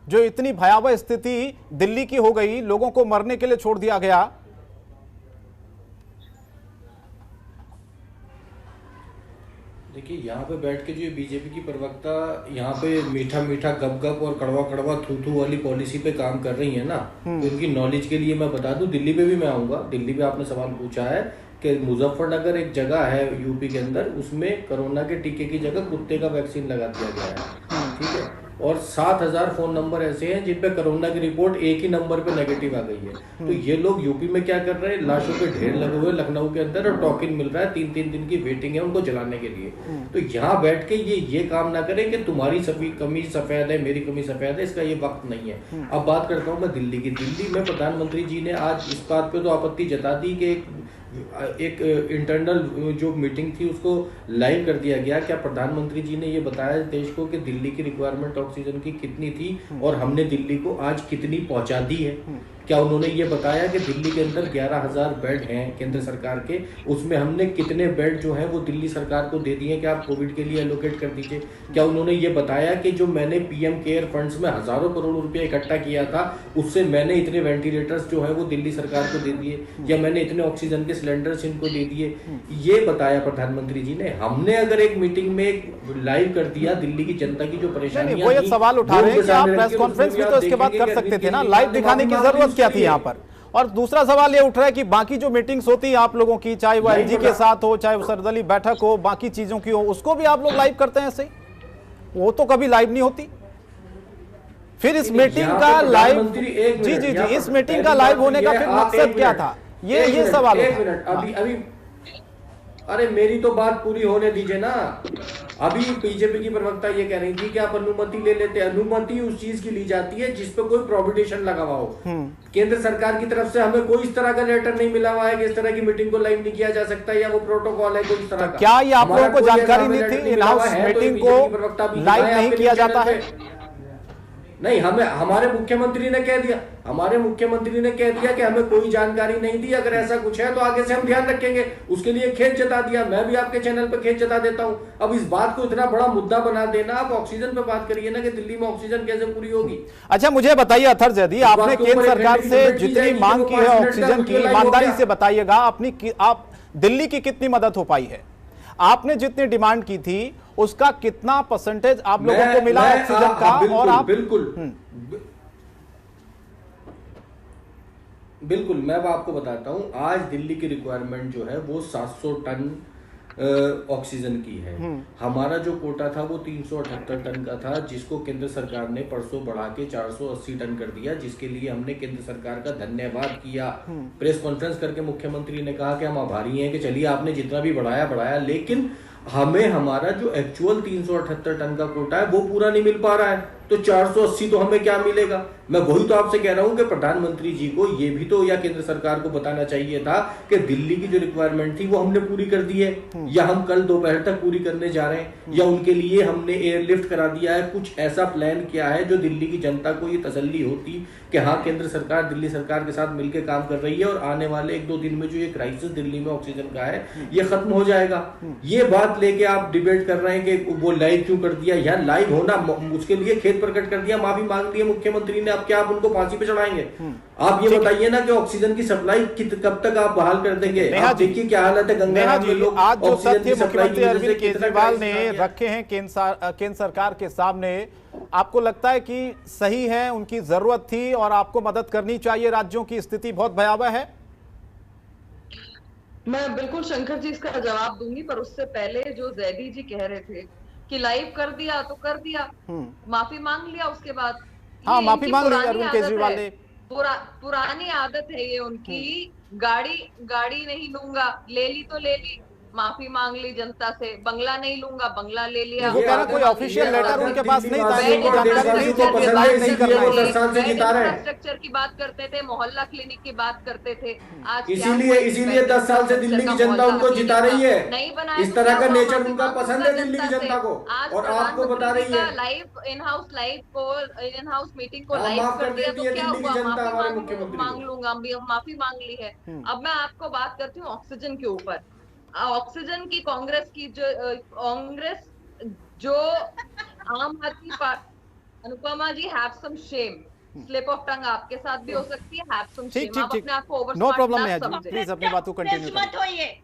जो इतनी भयावह स्थिति दिल्ली की हो गई, लोगों को मरने के लिए छोड़ दिया गया। देखिए, यहाँ पे बैठ के जो बीजेपी की प्रवक्ता यहाँ पे मीठा मीठा गप गप और कड़वा कड़वा थू थू वाली पॉलिसी पे काम कर रही है ना, तो उनकी नॉलेज के लिए मैं बता दूं, दिल्ली पे भी मैं आऊंगा। दिल्ली पे आपने सवाल पूछा है कि मुजफ्फरनगर एक जगह है यूपी के अंदर, उसमें कोरोना के टीके की जगह कुत्ते का वैक्सीन लगा दिया गया है, ठीक है। और 7,000 फोन नंबर ऐसे हैं जिन पे कोरोना की रिपोर्ट एक ही नंबर पे नेगेटिव आ गई है। तो ये लोग यूपी में क्या कर रहे हैं, लाशों पे ढेर लगे हुए लखनऊ के अंदर, और टोकन मिल रहा है, 3-3 दिन की वेटिंग है उनको जलाने के लिए। तो यहाँ बैठ के ये काम ना करें कि तुम्हारी सभी कमी सफेद है, मेरी कमी सफेद है, इसका ये वक्त नहीं है। अब बात करता हूँ मैं दिल्ली की। दिल्ली में प्रधानमंत्री जी ने आज इस बात पे तो आपत्ति जता दी कि एक इंटरनल जो मीटिंग थी उसको लाइव कर दिया गया। क्या प्रधानमंत्री जी ने ये बताया देश को कि दिल्ली की रिक्वायरमेंट ऑक्सीजन की कितनी थी और हमने दिल्ली को आज कितनी पहुंचा दी है? क्या उन्होंने ये बताया कि दिल्ली के अंदर 11,000 बेड हैं केंद्र सरकार के, उसमें हमने कितने बेड जो हैं वो दिल्ली सरकार को दे दिए कि आप कोविड के लिए एलोकेट कर दीजिए? क्या उन्होंने ये बताया कि जो मैंने पीएम केयर फंड्स में हजारों करोड़ रुपए इकट्ठा किया था, उससे मैंने इतने वेंटिलेटर्स जो है वो दिल्ली सरकार को दे दिए, या मैंने इतने ऑक्सीजन के सिलेंडर्स इनको दे दिए? ये बताया प्रधानमंत्री जी ने। हमने अगर एक मीटिंग में लाइव कर दिया दिल्ली की जनता की जो परेशानी, वो ये सवाल उठा रहे हैं कि आप प्रेस कॉन्फ्रेंस भी तो इसके बाद कर सकते थे ना, लाइव दिखाने की जरूरत क्या थी यहाँ पर? और दूसरा सवाल ये उठ रहा है कि बाकी जो मीटिंग्स होती है आप लोगों की, चाहे वो एलजी के साथ हो, चाहे वो सर्वदलीय बैठक हो, बाकी चीजों की हो, उसको भी आप लोग लाइव करते हैं ऐसे? वो तो कभी लाइव नहीं होती। फिर इस मीटिंग का लाइव, जी इस मीटिंग का लाइव होने का फिर मकसद क्या था? ये सवाल। एक मिनट, अभी अरे मेरी तो बात पूरी होने दीजिए ना। अभी बीजेपी की प्रवक्ता ये कह रही थी कि आप अनुमति ले लेते। अनुमति उस चीज की ली जाती है जिस पे कोई प्रोहिबिशन लगा हुआ हो। केंद्र सरकार की तरफ से हमें कोई इस तरह का लेटर नहीं मिला हुआ है कि इस तरह की मीटिंग को लाइव नहीं किया जा सकता, या वो प्रोटोकॉल है कोई इस तरह का। क्या ये आप लोगों को जानकारी नहीं थी इन हाउस मीटिंग को लाइव नहीं किया जाता है? नहीं, हमें हमारे मुख्यमंत्री ने कह दिया, कि हमें कोई जानकारी नहीं दी। अगर ऐसा कुछ है तो आगे से हम ध्यान रखेंगे, उसके लिए खेद जता दिया। मैं भी आपके चैनल पे खेद जता देता हूं। अब इस बात को इतना बड़ा मुद्दा बना देना, आप ऑक्सीजन पे बात करिए ना कि दिल्ली में ऑक्सीजन कैसे पूरी होगी। अच्छा मुझे बताइए अथर जैदी, आपने केंद्र सरकार से जितनी मांग की है ऑक्सीजन की, ईमानदारी से बताइएगा आप दिल्ली की कितनी मदद हो पाई है? आपने जितनी डिमांड की थी उसका कितना परसेंटेज आप लोगों को मिला ऑक्सीजन का? और आप बिल्कुल मैं आपको बताता हूं। आज दिल्ली की रिक्वायरमेंट जो है वो 700 टन ऑक्सीजन की है। हमारा जो कोटा था वो 378 टन का था, जिसको केंद्र सरकार ने परसों बढ़ा के 480 टन कर दिया, जिसके लिए हमने केंद्र सरकार का धन्यवाद किया। प्रेस कॉन्फ्रेंस करके मुख्यमंत्री ने कहा कि हम आभारी हैं कि चलिए आपने जितना भी बढ़ाया, लेकिन हमें हमारा जो एक्चुअल 378 टन का कोटा है वो पूरा नहीं मिल पा रहा है, तो 480 तो हमें क्या मिलेगा। मैं वही तो आपसे कह रहा हूं कि प्रधानमंत्री जी को ये भी तो या केंद्र सरकार को बताना चाहिए था कि दिल्ली की जो रिक्वायरमेंट थी वो हमने पूरी कर दी है, या हम कल दोपहर तक पूरी करने जा रहे हैं, या उनके लिए हमने एयरलिफ्ट करा दिया है। कुछ ऐसा प्लान किया है जो दिल्ली की जनता को ये तसल्ली होती कि हाँ केंद्र सरकार दिल्ली सरकार के साथ मिलकर काम कर रही है और आने वाले 1-2 दिन में जो ये क्राइसिस दिल्ली में ऑक्सीजन का है ये खत्म हो जाएगा। ये बात लेके आप डिबेट कर रहे हैं कि वो लाइव क्यों कर दिया, या लाइव होना उसके लिए खेत प्रकट कर दिया, माफी मांग ली है मुख्यमंत्री ने, अब क्या आप उनको फांसी पे चढ़ाएंगे? आप ये बताइए ना कि ऑक्सीजन की सप्लाई कब तक आप बहाल कर देंगे? आप देखिए क्या हालत है गंगा में लोग आज जो ऑक्सीजन तथ्य की सप्लाई मुख्यमंत्री अरविंद केजरीवाल ने रखे हैं केंद्र सरकार के सामने, आपको लगता है कि सही है, उनकी जरूरत थी और आपको मदद करनी चाहिए? राज्यों की स्थिति बहुत भयावह है। मैं बिल्कुल शंकर जी इसका जवाब दूंगी, पर उससे पहले जो जैदी जी कह रहे थे कि लाइव कर दिया तो कर दिया, माफी मांग लिया उसके बाद। हाँ, माफी मांग ली अरविंद केजरीवाल ने। पुरानी आदत है ये उनकी, गाड़ी नहीं लूंगा, ले ली तो ले ली, माफी मांग ली जनता से, बंगला नहीं लूंगा, बंगला ले लिया। वो कह रहा कोई ऑफिशियल लेटर उनके पास नहीं था, इनको जानकारी नहीं थी कि लाइव नहीं करना है। इंफ्रास्ट्रक्चर की बात करते थे, मोहल्ला क्लिनिक की बात करते थे। आज इसीलिए 10 साल से दिल्ली की जनता उनको जिता रही है। नहीं बनाया, इस तरह का नेचर उनका पसंद है दिल्ली की जनता को, और आपको बता रही है लाइव इन हाउस मीटिंग को लाइव कर दिया तो क्या हुआ? मांग लूंगा, माफी मांग ली है। अब मैं आपको बात करती हूँ ऑक्सीजन के ऊपर। ऑक्सीजन की कांग्रेस जो Aam Aadmi Party, Anupama ji have some shame, slip of tongue आपके साथ भी हो सकती है, हैव सम शेम। आप अपने आप को ओवर नो प्रॉब्लम है जी, प्लीज अपनी बात को कंटिन्यू मत होइए,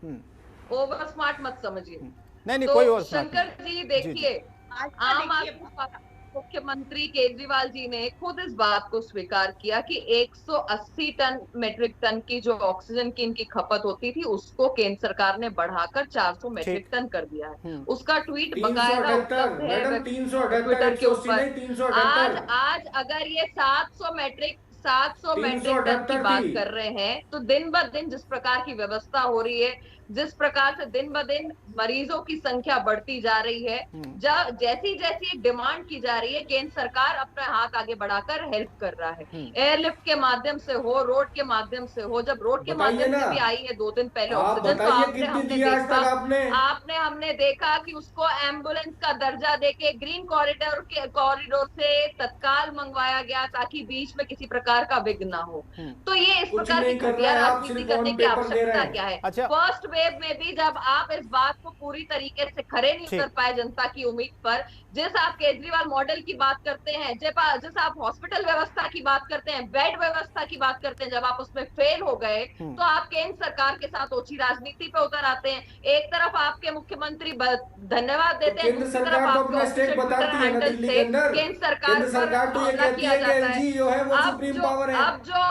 ओवर स्मार्ट मत समझिए। नहीं तो कोई और शंकर जी देखिए, आम आदमी पार्टी मुख्यमंत्री केजरीवाल जी ने खुद इस बात को स्वीकार किया कि 180 मेट्रिक टन की जो ऑक्सीजन की इनकी खपत होती थी उसको केंद्र सरकार ने बढ़ाकर 400 मेट्रिक टन कर दिया है। उसका ट्वीट बकायदा उपलब्ध है ट्विटर के ऊपर। आज अगर ये 700 मेट्रिक टन की बात कर रहे हैं, तो दिन ब दिन जिस प्रकार की व्यवस्था हो रही है, जिस प्रकार से दिन ब दिन मरीजों की संख्या बढ़ती जा रही है, जैसी जैसी डिमांड की जा रही है, केंद्र सरकार अपना हाथ आगे बढ़ाकर हेल्प कर रहा है। एयरलिफ्ट के माध्यम से हो, रोड के माध्यम से हो। जब रोड के माध्यम से भी आई है 2 दिन पहले ऑक्सीजन, तो हमने देखा कि उसको एम्बुलेंस का दर्जा देके ग्रीन कॉरिडोर से तत्काल मंगवाया गया ताकि बीच में किसी प्रकार का विघ्न ना हो। तो ये इस प्रकार की घटिया राजनीति करने की आवश्यकता क्या है? फर्स्ट वेव में भी जब आप इस बात को पूरी तरीके से खरे नहीं उतर पाए जनता की उम्मीद पर, जिस आप केजरीवाल मॉडल की बात करते हैं, जिस आप हॉस्पिटल व्यवस्था की बात करते हैं, बेड व्यवस्था की बात करते हैं, जब आप उसमें फेल हो गए तो आप केंद्र सरकार के साथ ओछी राजनीति पे उतर आते हैं। एक तरफ आपके मुख्यमंत्री धन्यवाद देते हैं, दूसरी तरफ आपको हैंडल से केंद्र सरकार पर हमला किया जाता है। अब जो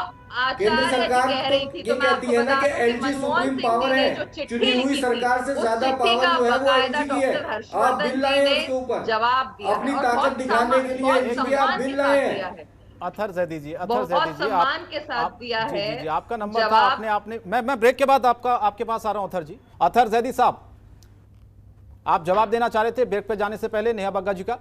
केंद्र सरकार तो ये कहती है ना कि एलजी सुप्रीम पावर है, चुनी हुई सरकार से ज्यादा पावर जो है वो एलजी की है। आप बिल लाए उसके ऊपर जवाब दिया, अपनी ताकत दिखाने के लिए आप बिल लाए हैं। अथर जैदी जी, सम्मान के साथ दिया है। जी, आपका नंबर था, आपने मैं ब्रेक के बाद आपके पास आ रहा हूं। अथर जी, अथर जैदी साहब, आप जवाब देना चाह रहे थे ब्रेक पे जाने से पहले नेहा बग्गा जी का।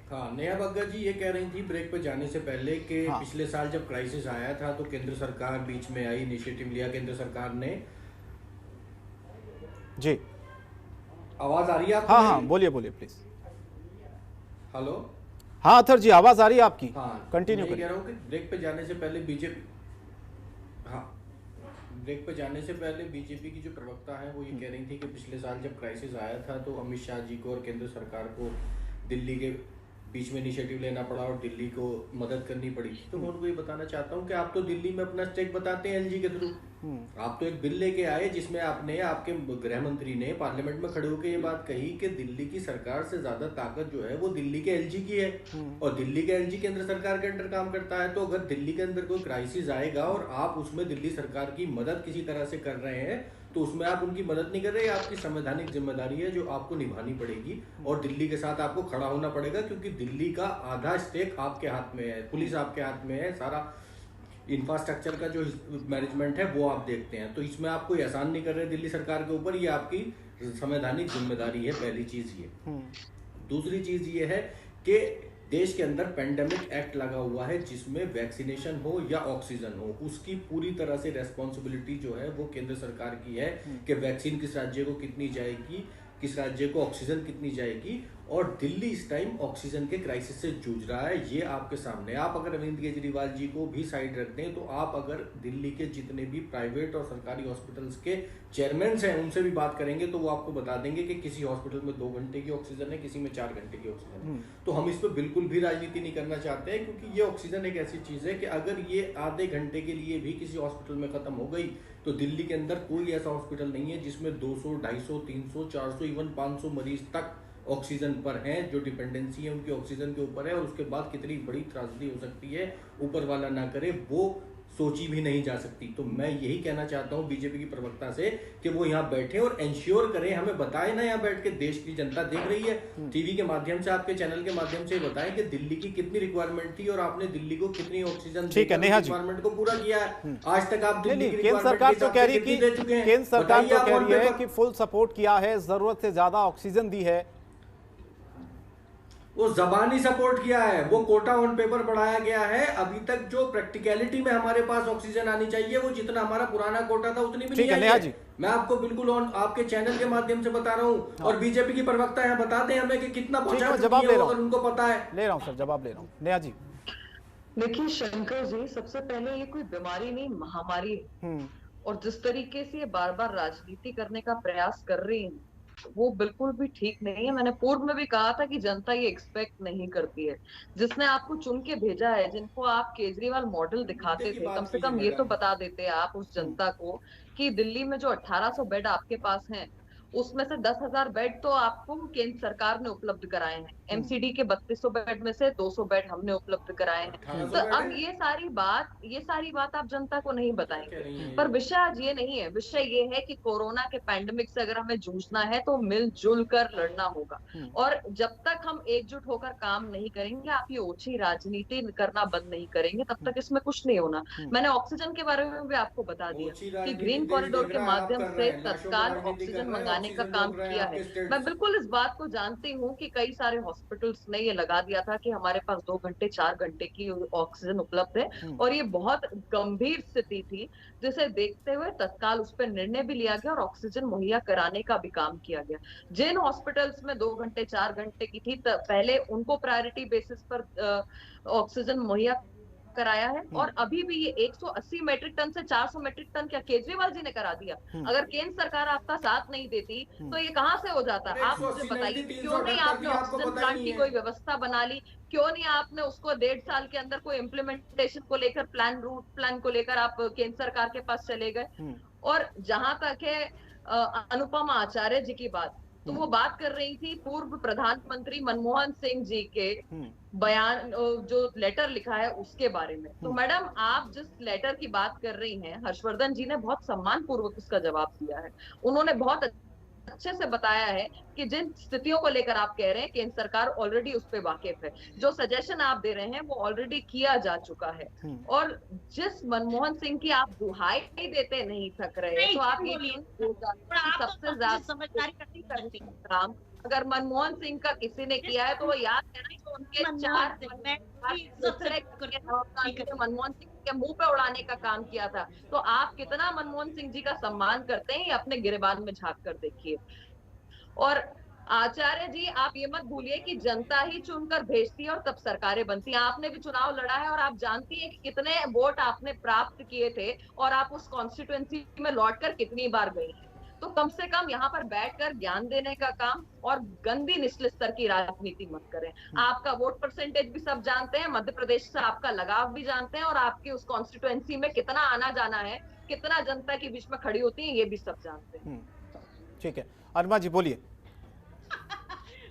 हाँ, नेहा बग्गा जी ये कह रही थी ब्रेक पे जाने से पहले कि पिछले साल जब क्राइसिस आया था तो केंद्र सरकार बीच में आई, इनिशिएटिव लिया केंद्र सरकार ने। जी, आवाज आ रही है आपको? हाँ, बोलिए प्लीज। हेलो, हाँ अथर जी, आवाज आ रही है आपकी। हाँ, कंटिन्यू कह रहा हूँ कि ब्रेक पे जाने से पहले बीजेपी की जो प्रवक्ता है वो ये कह रही थी कि पिछले साल जब क्राइसिस आया था तो अमित शाह जी को और केंद्र सरकार को दिल्ली के बीच में इनिशिएटिव लेना पड़ा और दिल्ली को मदद करनी पड़ी। तो मैं उनको ये बताना चाहता हूँ कि आप तो दिल्ली में अपना स्टेक बताते हैं एलजी के थ्रू, आप तो एक बिल लेके आए जिसमें आपने, आपके गृह मंत्री ने पार्लियामेंट में खड़े होकर ये बात कही कि दिल्ली की सरकार से ज्यादा ताकत जो है वो दिल्ली के एलजी की है, और दिल्ली के एलजी केंद्र सरकार के अंडर काम करता है। तो अगर दिल्ली के अंदर कोई क्राइसिस आएगा और आप उसमें दिल्ली सरकार की मदद किसी तरह से कर रहे हैं, तो उसमें आप उनकी मदद नहीं कर रहे, आपकी संवैधानिक जिम्मेदारी है जो आपको निभानी पड़ेगी, और दिल्ली के साथ आपको खड़ा होना पड़ेगा, क्योंकि दिल्ली का आधा स्टेक आपके हाथ में है, पुलिस आपके हाथ में है, सारा इंफ्रास्ट्रक्चर का जो मैनेजमेंट है वो आप देखते हैं। तो इसमें आप कोई एहसान नहीं कर रहे दिल्ली सरकार के ऊपर, ये आपकी संवैधानिक जिम्मेदारी है, पहली चीज ये। दूसरी चीज ये है कि देश के अंदर पेंडेमिक एक्ट लगा हुआ है जिसमें वैक्सीनेशन हो या ऑक्सीजन हो, उसकी पूरी तरह से रेस्पॉन्सिबिलिटी जो है वो केंद्र सरकार की है कि वैक्सीन किस राज्य को कितनी जाएगी, किस राज्य को ऑक्सीजन कितनी जाएगी, और दिल्ली इस टाइम ऑक्सीजन के क्राइसिस से जूझ रहा है, ये आपके सामने। आप अगर अरविंद केजरीवाल जी को भी साइड रख दें, तो आप अगर दिल्ली के जितने भी प्राइवेट और सरकारी हॉस्पिटल्स के चेयरमैन हैं उनसे भी बात करेंगे तो वो आपको बता देंगे कि किसी हॉस्पिटल में 2 घंटे की ऑक्सीजन है, किसी में 4 घंटे की ऑक्सीजन है। तो हम इस पर बिल्कुल भी राजनीति नहीं करना चाहते हैं, क्योंकि ये ऑक्सीजन एक ऐसी चीज है कि अगर ये आधे घंटे के लिए भी किसी हॉस्पिटल में खत्म हो गई, तो दिल्ली के अंदर कोई ऐसा हॉस्पिटल नहीं है जिसमें 200, 250, 300, 400, इवन 500 मरीज तक ऑक्सीजन पर हैं, जो डिपेंडेंसी है उनकी ऑक्सीजन के ऊपर है, और उसके बाद कितनी बड़ी त्रासदी हो सकती है, ऊपर वाला ना करे, वो सोची भी नहीं जा सकती। तो मैं यही कहना चाहता हूं बीजेपी की प्रवक्ता से कि वो यहाँ बैठे और इंश्योर करें, हमें बताएं ना, यहाँ बैठ के देश की जनता देख रही है टीवी के माध्यम से, आपके चैनल के माध्यम से बताएं कि दिल्ली की कितनी रिक्वायरमेंट थी और आपने दिल्ली को कितनी ऑक्सीजन रिक्वायरमेंट को पूरा किया है। आज तक आप दिल्ली की केंद्र सरकार तो कह रही है, केंद्र सरकार तो कह रही है कि फुल सपोर्ट किया है, जरूरत से ज्यादा ऑक्सीजन दी है। वो जबानी सपोर्ट किया है, वो कोटा ऑन पेपर बढ़ाया गया है। अभी तक जो प्रैक्टिकलिटी में हमारे पास ऑक्सीजन आनी चाहिए, वो जितना हमारा पुराना कोटा था उतनी भी नहीं आई है। मैं आपको बिल्कुल ऑन आपके चैनल के माध्यम से बता रहा हूँ, और बीजेपी की प्रवक्ता यहाँ बताते हैं हमें कि कितना पहुंचा चुकी है, अगर उनको पता है। ले रहा हूँ सर, जवाब ले रहा हूँ। नेहा जी देखिए शंकर जी, सबसे पहले ये कोई बीमारी नहीं, महामारी है, और जिस तरीके से ये बार बार राजनीति करने का प्रयास कर रही है वो बिल्कुल भी ठीक नहीं है। मैंने पूर्व में भी कहा था कि जनता ये एक्सपेक्ट नहीं करती है। जिसने आपको चुन के भेजा है, जिनको आप केजरीवाल मॉडल दिखाते थे, कम से कम ये तो बता देते आप उस जनता को कि दिल्ली में जो 1800 बेड आपके पास हैं, उसमें से 10,000 बेड तो आपको केंद्र सरकार ने उपलब्ध कराए हैं। एमसीडी के 3200 बेड में से 200 बेड हमने उपलब्ध कराए हैं। तो अब ये सारी बात आप जनता को नहीं बताएंगे। पर विषय आज ये नहीं है, विषय ये है कि कोरोना के पैंडेमिक से अगर हमें जूझना है तो मिलजुल कर लड़ना होगा, और जब तक हम एकजुट होकर काम नहीं करेंगे, आप ये ओछी राजनीति करना बंद नहीं करेंगे, तब तक इसमें कुछ नहीं होना। मैंने ऑक्सीजन के बारे में भी आपको बता दिया कि ग्रीन कॉरिडोर के माध्यम से तत्काल ऑक्सीजन मंगाने का काम किया है। मैं बिल्कुल इस बात को जानती हूँ कि कई सारे हॉस्पिटल्स ने ये लगा दिया था कि हमारे पास 2 घंटे 4 घंटे की ऑक्सीजन उपलब्ध है, और ये बहुत गंभीर स्थिति थी, जिसे देखते हुए तत्काल उस पर निर्णय भी लिया गया और ऑक्सीजन मुहैया कराने का भी काम किया गया। जिन हॉस्पिटल्स में 2 घंटे 4 घंटे की थी, पहले उनको प्रायोरिटी बेसिस पर ऑक्सीजन मुहैया कराया है, और अभी भी ये 180 मेट्रिक टन से 400 मेट्रिक टन क्या केजरीवाल जी ने करा दिया। अगर केंद्र सरकार आपका साथ नहीं देती तो ये कहाँ से हो जाता? आप मुझे बताइए, क्यों नहीं आपने ऑक्सीजन प्लांट की कोई व्यवस्था बना ली? क्यों नहीं आपने उसको 1.5 साल के अंदर कोई इम्प्लीमेंटेशन को लेकर रूट प्लान को लेकर आप केंद्र सरकार के पास चले गए? और जहां तक है अनुपमा आचार्य जी की बात, तो वो बात कर रही थी पूर्व प्रधानमंत्री मनमोहन सिंह जी के बयान, जो लेटर लिखा है उसके बारे में। तो मैडम, आप जिस लेटर की बात कर रही हैं, हर्षवर्धन जी ने बहुत सम्मान पूर्वक उसका जवाब दिया है। उन्होंने बहुत अच्छे से बताया है कि जिन स्थितियों को लेकर आप कह रहे हैं, केंद्र सरकार ऑलरेडी उस पे वाकिफ है। जो सजेशन आप दे रहे हैं वो ऑलरेडी किया जा चुका है, और जिस मनमोहन सिंह की आप दुहाई देते नहीं थक रहे, तो आप ये सबसे ज्यादा समझदारी करती काम अगर मनमोहन सिंह का किसी ने किया है तो वो याद है ना कि उनके 4 मनमोहन सिंह के मुंह पे उड़ाने का काम किया था। तो आप कितना मनमोहन सिंह जी का सम्मान करते हैं, अपने गिरेबान में झांक कर देखिए। और आचार्य जी, आप ये मत भूलिए कि जनता ही चुनकर भेजती है और तब सरकारें बनती हैं। आपने भी चुनाव लड़ा है और आप जानती हैं कि कितने वोट आपने प्राप्त किए थे और आप उस कॉन्स्टिट्यूएंसी में लौटकर कितनी बार गई हैं। तो कम से कम यहाँ पर बैठकर ज्ञान देने का काम और गंदी निचले स्तर की राजनीति मत करें। आपका वोट परसेंटेज भी सब जानते हैं, मध्य प्रदेश से आपका लगाव भी जानते हैं, और आपके उस कॉन्स्टिट्यूएंसी में कितना आना जाना है कितना जनता के बीच में खड़ी होती है, ये भी सब जानते हैं। ठीक है, अरमा जी बोलिए।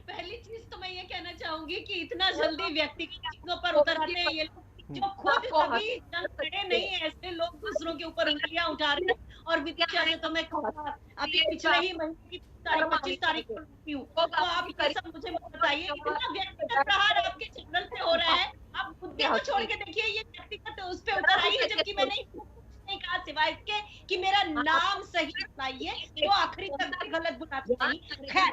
पहली चीज तो मैं ये कहना चाहूंगी कि इतना जल्दी व्यक्तिगत चीजों पर उतर आते हैं ये लोग, जो खुद कभी खड़े नहीं है, ऐसे लोग दूसरों के ऊपर उंगलियां उठा रहे हैं। और विद्या तो मैं अभी पिछले ही महीने की 25 तारीख को हुई हूँ, तो आप ये सब मुझे बताइए, इतना व्यक्तिगत प्रहार आपके चैनल पे हो रहा है। आप मुद्दे को छोड़ के देखिए, ये व्यक्तिगत उस पे उतर आई है, जबकि मैंने नहीं कहा सिवाय इसके कि मेरा नाम सही बताइए, तो आखिरी तक भी गलत बुलाते नहीं। खैर,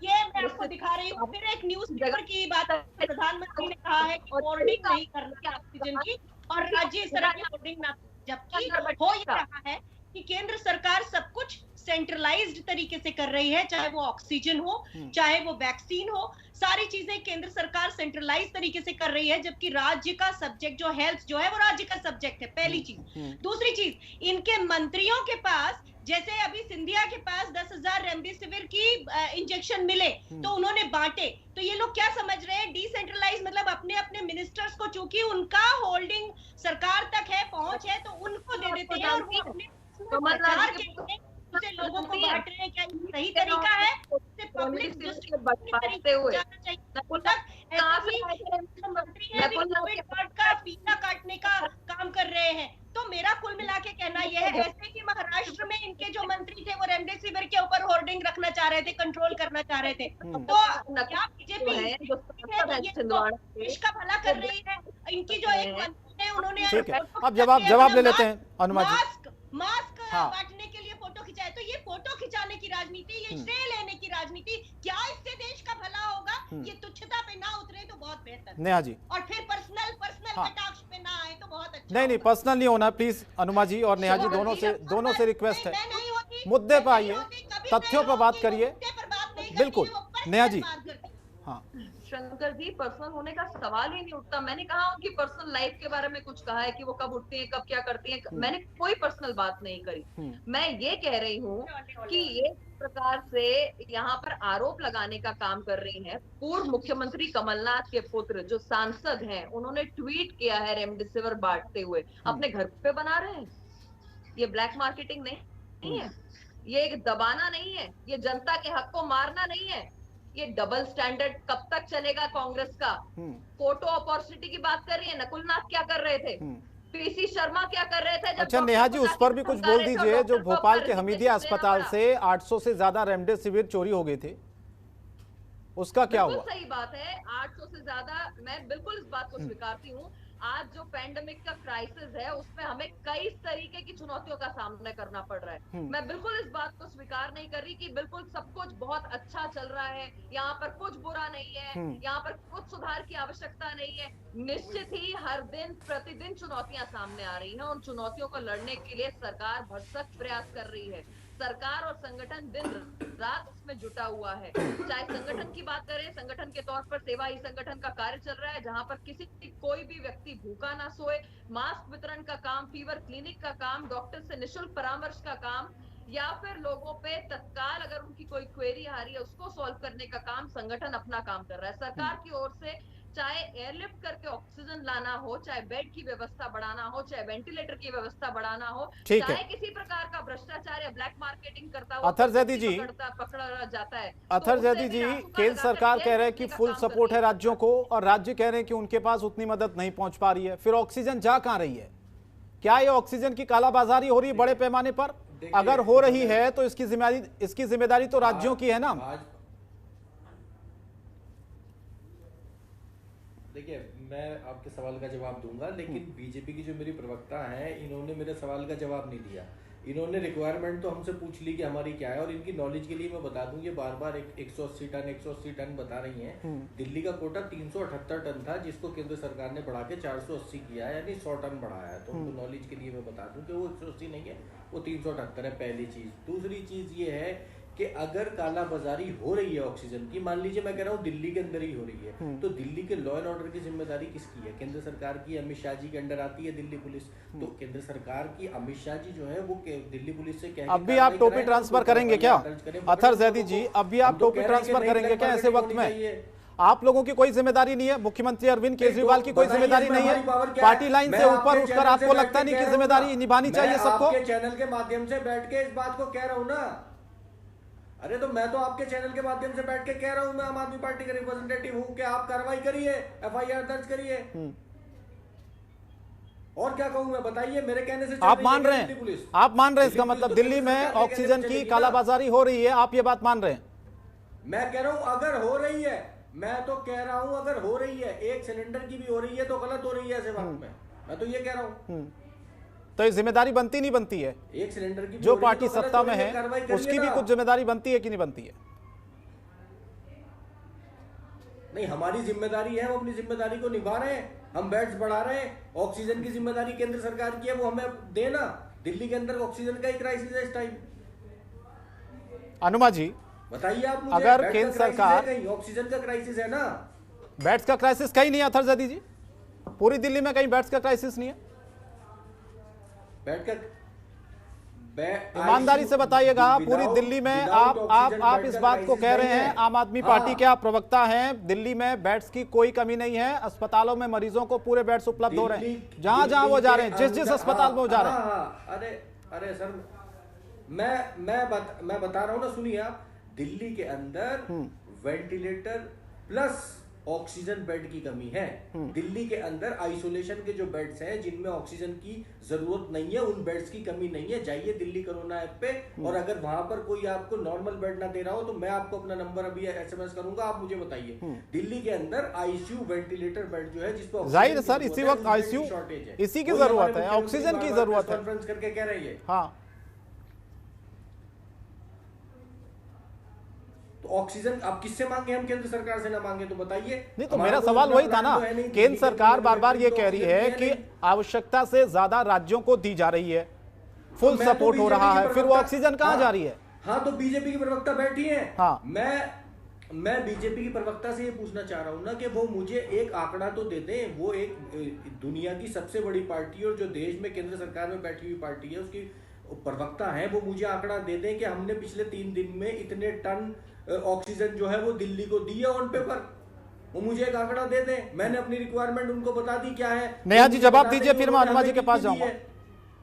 ये मैं आपको दिखा रही हूँ। फिर एक न्यूज पेपर की बात है, प्रधानमंत्री ने कहा है कि होर्डिंग नहीं करना है ऑक्सीजन की, और राज्य स्तर की होर्डिंग ना, जबकि हो ये रहा है कि केंद्र सरकार सब कुछ सेंट्रलाइज्ड तरीके से कर रही है, चाहे वो ऑक्सीजन हो, चाहे वो वैक्सीन हो, सारी चीजें केंद्र सरकार सेंट्रलाइज तरीके से कर रही है, जबकि राज्य का सब्जेक्ट जो हेल्थ जो है वो राज्य का सब्जेक्ट है। पहली चीज। दूसरी चीज, इनके मंत्रियों के पास, जैसे अभी सिंधिया के पास 10,000 रेमडेसिविर की इंजेक्शन मिले तो उन्होंने बांटे, तो ये लोग क्या समझ रहे हैं, डिसेंट्रलाइज, मतलब अपने अपने मिनिस्टर्स को, चूंकि उनका होल्डिंग सरकार तक है, पहुंच है, तो उनको दे देते हैं और वो अपने सरकार के से लोगों को बांट रहे हैं। क्या ये सही तरीका है? उससे पब्लिक बांटते हुए मंत्री है कोविड कार्ड का फीता काटने का काम कर रहे हैं। तो मेरा कुल मिला के कहना यह है, ऐसे कि महाराष्ट्र में इनके जो मंत्री थे वो रेमडेसिविर के ऊपर होर्डिंग रखना चाह रहे थे, कंट्रोल करना चाह रहे थे, तो क्या बीजेपी देश का भला कर रही है? इनकी जो एक मंत्री है उन्होंने, ठीक है, अब जवाब ले लेते हैं अनुमा जी। मास्क बांटने के लिए फोटो खिंचाए, तो ये फोटो खिंचाने की राजनीति, ये श्रेय लेने की राजनीति, क्या इससे देश का भला होगा? ये तुच्छता पे ना उतरे तो बहुत बेहतर। नेहा जी, और फिर पर्सनल कटाक्ष पे ना आए तो बहुत अच्छा। नहीं, पर्सनल नहीं होना प्लीज। अनुमा जी और नेहा जी दोनों से रिक्वेस्ट है, मुद्दे पर आइए, तथ्यों पर बात करिए। बिल्कुल नेहा जी। हाँ शंकर जी, पर्सनल होने का सवाल ही नहीं उठता। मैंने कहा उनकी पर्सनल लाइफ के बारे में कुछ कहा है कि वो कब उठती हैं, कब क्या करती हैं, मैंने कोई पर्सनल बात नहीं करी। मैं ये कह रही हूँ कि एक प्रकार से यहाँ पर आरोप लगाने का काम कर रही हैं। पूर्व मुख्यमंत्री कमलनाथ के पुत्र जो सांसद हैं, उन्होंने ट्वीट किया है रेमडेसिविर बांटते हुए, अपने घर पे बना रहे हैं। ये ब्लैक मार्केटिंग नहीं है, ये एक दबाना नहीं है, ये जनता के हक को मारना नहीं है। ये डबल स्टैंडर्ड कब तक चलेगा कांग्रेस का? फोटो अपॉर्चुनिटी की बात कर रही है, नकुलनाथ क्या कर रहे थे, पीसी शर्मा क्या कर रहे थे? अच्छा नेहा जी, उस पर भी कुछ बोल दीजिए। जो भोपाल के हमीदिया अस्पताल से 800 से ज्यादा रेमडेसिविर चोरी हो गए थे, उसका क्या हुआ? सही बात है, 800 से ज्यादा, मैं बिल्कुल इस बात को स्वीकारती हूँ। आज जो पैंडेमिक का क्राइसिस है उसमें हमें कई तरीके की चुनौतियों का सामना करना पड़ रहा है। मैं बिल्कुल इस बात को स्वीकार नहीं कर रही कि बिल्कुल सब कुछ बहुत अच्छा चल रहा है, यहाँ पर कुछ बुरा नहीं है, यहाँ पर कुछ सुधार की आवश्यकता नहीं है। निश्चित ही हर दिन प्रतिदिन चुनौतियां सामने आ रही हैं। उन चुनौतियों को लड़ने के लिए सरकार भरसक प्रयास कर रही है। सरकार और संगठन दिन रात उसमें जुटा हुआ है। चाहे संगठन की बात करें, संगठन के तौर पर सेवा ही संगठन का कार्य चल रहा है, जहां पर कोई भी व्यक्ति भूखा ना सोए, मास्क वितरण का काम, फीवर क्लिनिक का काम, डॉक्टर से निःशुल्क परामर्श का काम, या फिर लोगों पे तत्काल अगर उनकी कोई क्वेरी आ रही है उसको सॉल्व करने का काम संगठन अपना काम कर रहा है। सरकार की ओर से चाहे एयरलिफ्ट करके ऑक्सीजन लाना हो, चाहे बेड की व्यवस्था बढ़ाना हो, चाहे वेंटिलेटर की व्यवस्था बढ़ाना हो, चाहे किसी प्रकार का भ्रष्टाचार या ब्लैक मार्केटिंग करता हुआ अथर जैदी जी पकड़ा जाता है। अथर जैदी जी, केंद्र सरकार कह रहे हैं कि फुल सपोर्ट है राज्यों को, और राज्य कह रहे हैं कि उनके पास उतनी मदद नहीं पहुंच पा रही है। फिर ऑक्सीजन जा कहां रही है? क्या ये ऑक्सीजन की कालाबाजारी हो रही है बड़े पैमाने पर? अगर हो रही है तो इसकी जिम्मेदारी तो राज्यों की है ना। देखिए, मैं आपके सवाल का जवाब दूंगा, लेकिन बीजेपी की जो मेरी प्रवक्ता हैं, इन्होंने मेरे सवाल का जवाब नहीं दिया। इन्होंने रिक्वायरमेंट तो हमसे पूछ ली कि हमारी क्या है, और इनकी नॉलेज के लिए मैं बता दूं, ये बार बार 180 टन बता रही हैं। दिल्ली का कोटा 378 टन था, जिसको केंद्र सरकार ने बढ़ा के 480 किया है, यानी 100 टन बढ़ाया है। तो उनको नॉलेज के लिए मैं बता दूं कि वो 180 नहीं है, वो 378 है। पहली चीज। दूसरी चीज ये है कि अगर कालाबाजारी हो रही है ऑक्सीजन की, मान लीजिए मैं कह रहा हूँ दिल्ली के अंदर ही हो रही है, तो दिल्ली के लॉ एंड ऑर्डर की जिम्मेदारी किसकी है? केंद्र सरकार की। अमित शाह जी के अंडर आती है दिल्ली पुलिस। तो केंद्र सरकार की अमित शाह जी जो है वो दिल्ली पुलिस से कह, अब भी आप टोपी ट्रांसफर करेंगे क्या अथर जैदी जी? अब भी आप टोपी ट्रांसफर करेंगे क्या ऐसे वक्त में? आप लोगों की कोई जिम्मेदारी नहीं है, मुख्यमंत्री अरविंद केजरीवाल की कोई जिम्मेदारी नहीं है, पार्टी लाइन से ऊपर उठकर आपको लगता नहीं कि जिम्मेदारी निभानी चाहिए सबको? चैनल के माध्यम से बैठ के इस बात को कह रहा हूं ना। अरे तो मैं तो आपके चैनल के माध्यम से बैठ के कह रहा हूं, मैं आम आदमी पार्टी का रिप्रेजेंटेटिव हूं कि आप कार्रवाई करिए, FIR दर्ज करिए। और क्या कहूं मैं, बताइए। मेरे कहने से आप मान रहे हैं, आप मान रहे हैं इसका मतलब दिल्ली में ऑक्सीजन की कालाबाजारी हो रही है, आप ये बात मान रहे हैं? मैं कह रहा हूं अगर हो रही है, मैं तो कह रहा हूं अगर हो रही है, एक सिलेंडर की भी हो रही है तो गलत हो रही है ऐसे वक्त में, मैं तो ये कह रहा हूं। तो ये जिम्मेदारी बनती नहीं बनती है? एक सिलेंडर की जो पार्टी सत्ता में है उसकी भी कुछ जिम्मेदारी बनती है कि नहीं बनती है? नहीं, हमारी जिम्मेदारी है, हम अपनी जिम्मेदारी को निभा रहे हैं, हम बेड्स बढ़ा रहे हैं। ऑक्सीजन की जिम्मेदारी केंद्र सरकार की है, वो हमें देना। दिल्ली के अंदर ऑक्सीजन का ही क्राइसिस है इस टाइम। अनुमा जी बताइए आप मुझे, अगर केंद्र सरकार, ऑक्सीजन का क्राइसिस है ना, बेड्स का क्राइसिस कहीं नहीं है अथर जैदी जी, पूरी दिल्ली में कहीं बेड्स का क्राइसिस नहीं है? बेड का ईमानदारी से बताइएगा, पूरी दिल्ली में आप इस बात को कह रहे हैं, आम आदमी पार्टी के आप प्रवक्ता हैं, दिल्ली में बेड्स की कोई कमी नहीं है, अस्पतालों में मरीजों को पूरे बेड्स उपलब्ध हो रहे हैं जहां जहां वो जा रहे हैं, जिस अस्पताल में वो जा रहे हैं। अरे सर, मैं बता रहा हूं ना, सुनिए आप। दिल्ली के अंदर वेंटिलेटर प्लस ऑक्सीजन बेड की कमी है। दिल्ली के अंदर आइसोलेशन के जो बेड्स हैं जिनमें ऑक्सीजन की जरूरत नहीं है, उन बेड्स की कमी नहीं है। जाइए दिल्ली कोरोना ऐप पे, और अगर वहां पर कोई आपको नॉर्मल बेड ना दे रहा हो तो मैं आपको अपना नंबर अभी SMS करूंगा, आप मुझे बताइए। दिल्ली के अंदर ICU वेंटिलेटर बेड जो है, जिसपे जाहिर है सर, इसी वक्त ICU शॉर्टेज है, इसी की जरूरत है, ऑक्सीजन की जरूरत है। कॉन्फ्रेंस करके कह रही है। हाँ, तो ऑक्सीजन आप किससे मांगे? हम केंद्र सरकार से ना मांगे तो बताइए। नहीं तो मेरा सवाल वही था ना, केंद्र सरकार बार बार ये कह रही है कि आवश्यकता से ज्यादा राज्यों को दी जा रही है, फुल सपोर्ट हो रहा है, फिर वो ऑक्सीजन कहां जा रही है? हाँ, तो बीजेपी की प्रवक्ता बैठी है। हाँ, मैं बीजेपी की प्रवक्ता से ये पूछना चाह रहा हूं ना कि वो मुझे एक आंकड़ा तो दे दें। वो एक दुनिया की सबसे बड़ी पार्टी और जो देश में केंद्र सरकार में बैठी हुई पार्टी है, उसकी प्रवक्ता है, वो मुझे आंकड़ा दे दें कि हमने पिछले 3 दिन में इतने टन ऑक्सीजन जो है वो दिल्ली को दी है ऑन पेपर। वो मुझे एक आंकड़ा दे दें, मैंने अपनी रिक्वायरमेंट उनको बता दी क्या है। नेहा जी जवाब दीजिए, फिर मैं अनुमा जी के पास जाऊंगा।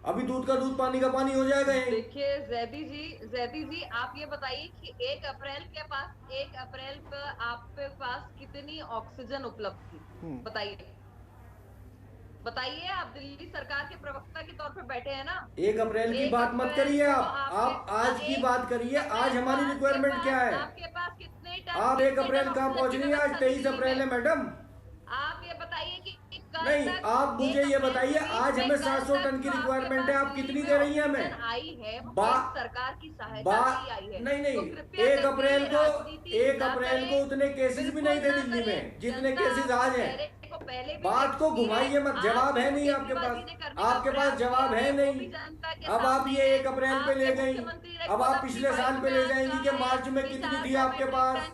अभी दूध का दूध, पानी का पानी हो जाएगा। देखिए जैदी जी आप ये बताइए कि 1 अप्रैल पर आपके पास कितनी ऑक्सीजन उपलब्ध थी? बताइए, आप दिल्ली सरकार के प्रवक्ता के तौर पे बैठे हैं ना। 1 अप्रैल की बात मत करिए, आप आज की बात करिए। आज हमारी रिक्वायरमेंट क्या है? आपके पास कितने टन? आप 1 अप्रैल कहाँ पहुंच रही है? आज 23 अप्रैल है मैडम। आप ये बताइए कि नहीं, आप मुझे ये बताइए, आज हमें 700 टन की रिक्वायरमेंट है, आप कितनी दे रही है हमें? आई है सरकार की सहायता आई है। नहीं, 1 अप्रैल को उतने केसेस भी नहीं थे दिल्ली में जितने केसेस आज हैं। बात को घुमाइए मत, जवाब है नहीं आपके पास जवाब है नहीं। अब आप ये 1 अप्रैल पे ले गई, अब आप पिछले साल पे ले जाएंगी कि मार्च में कितनी थी आपके पास।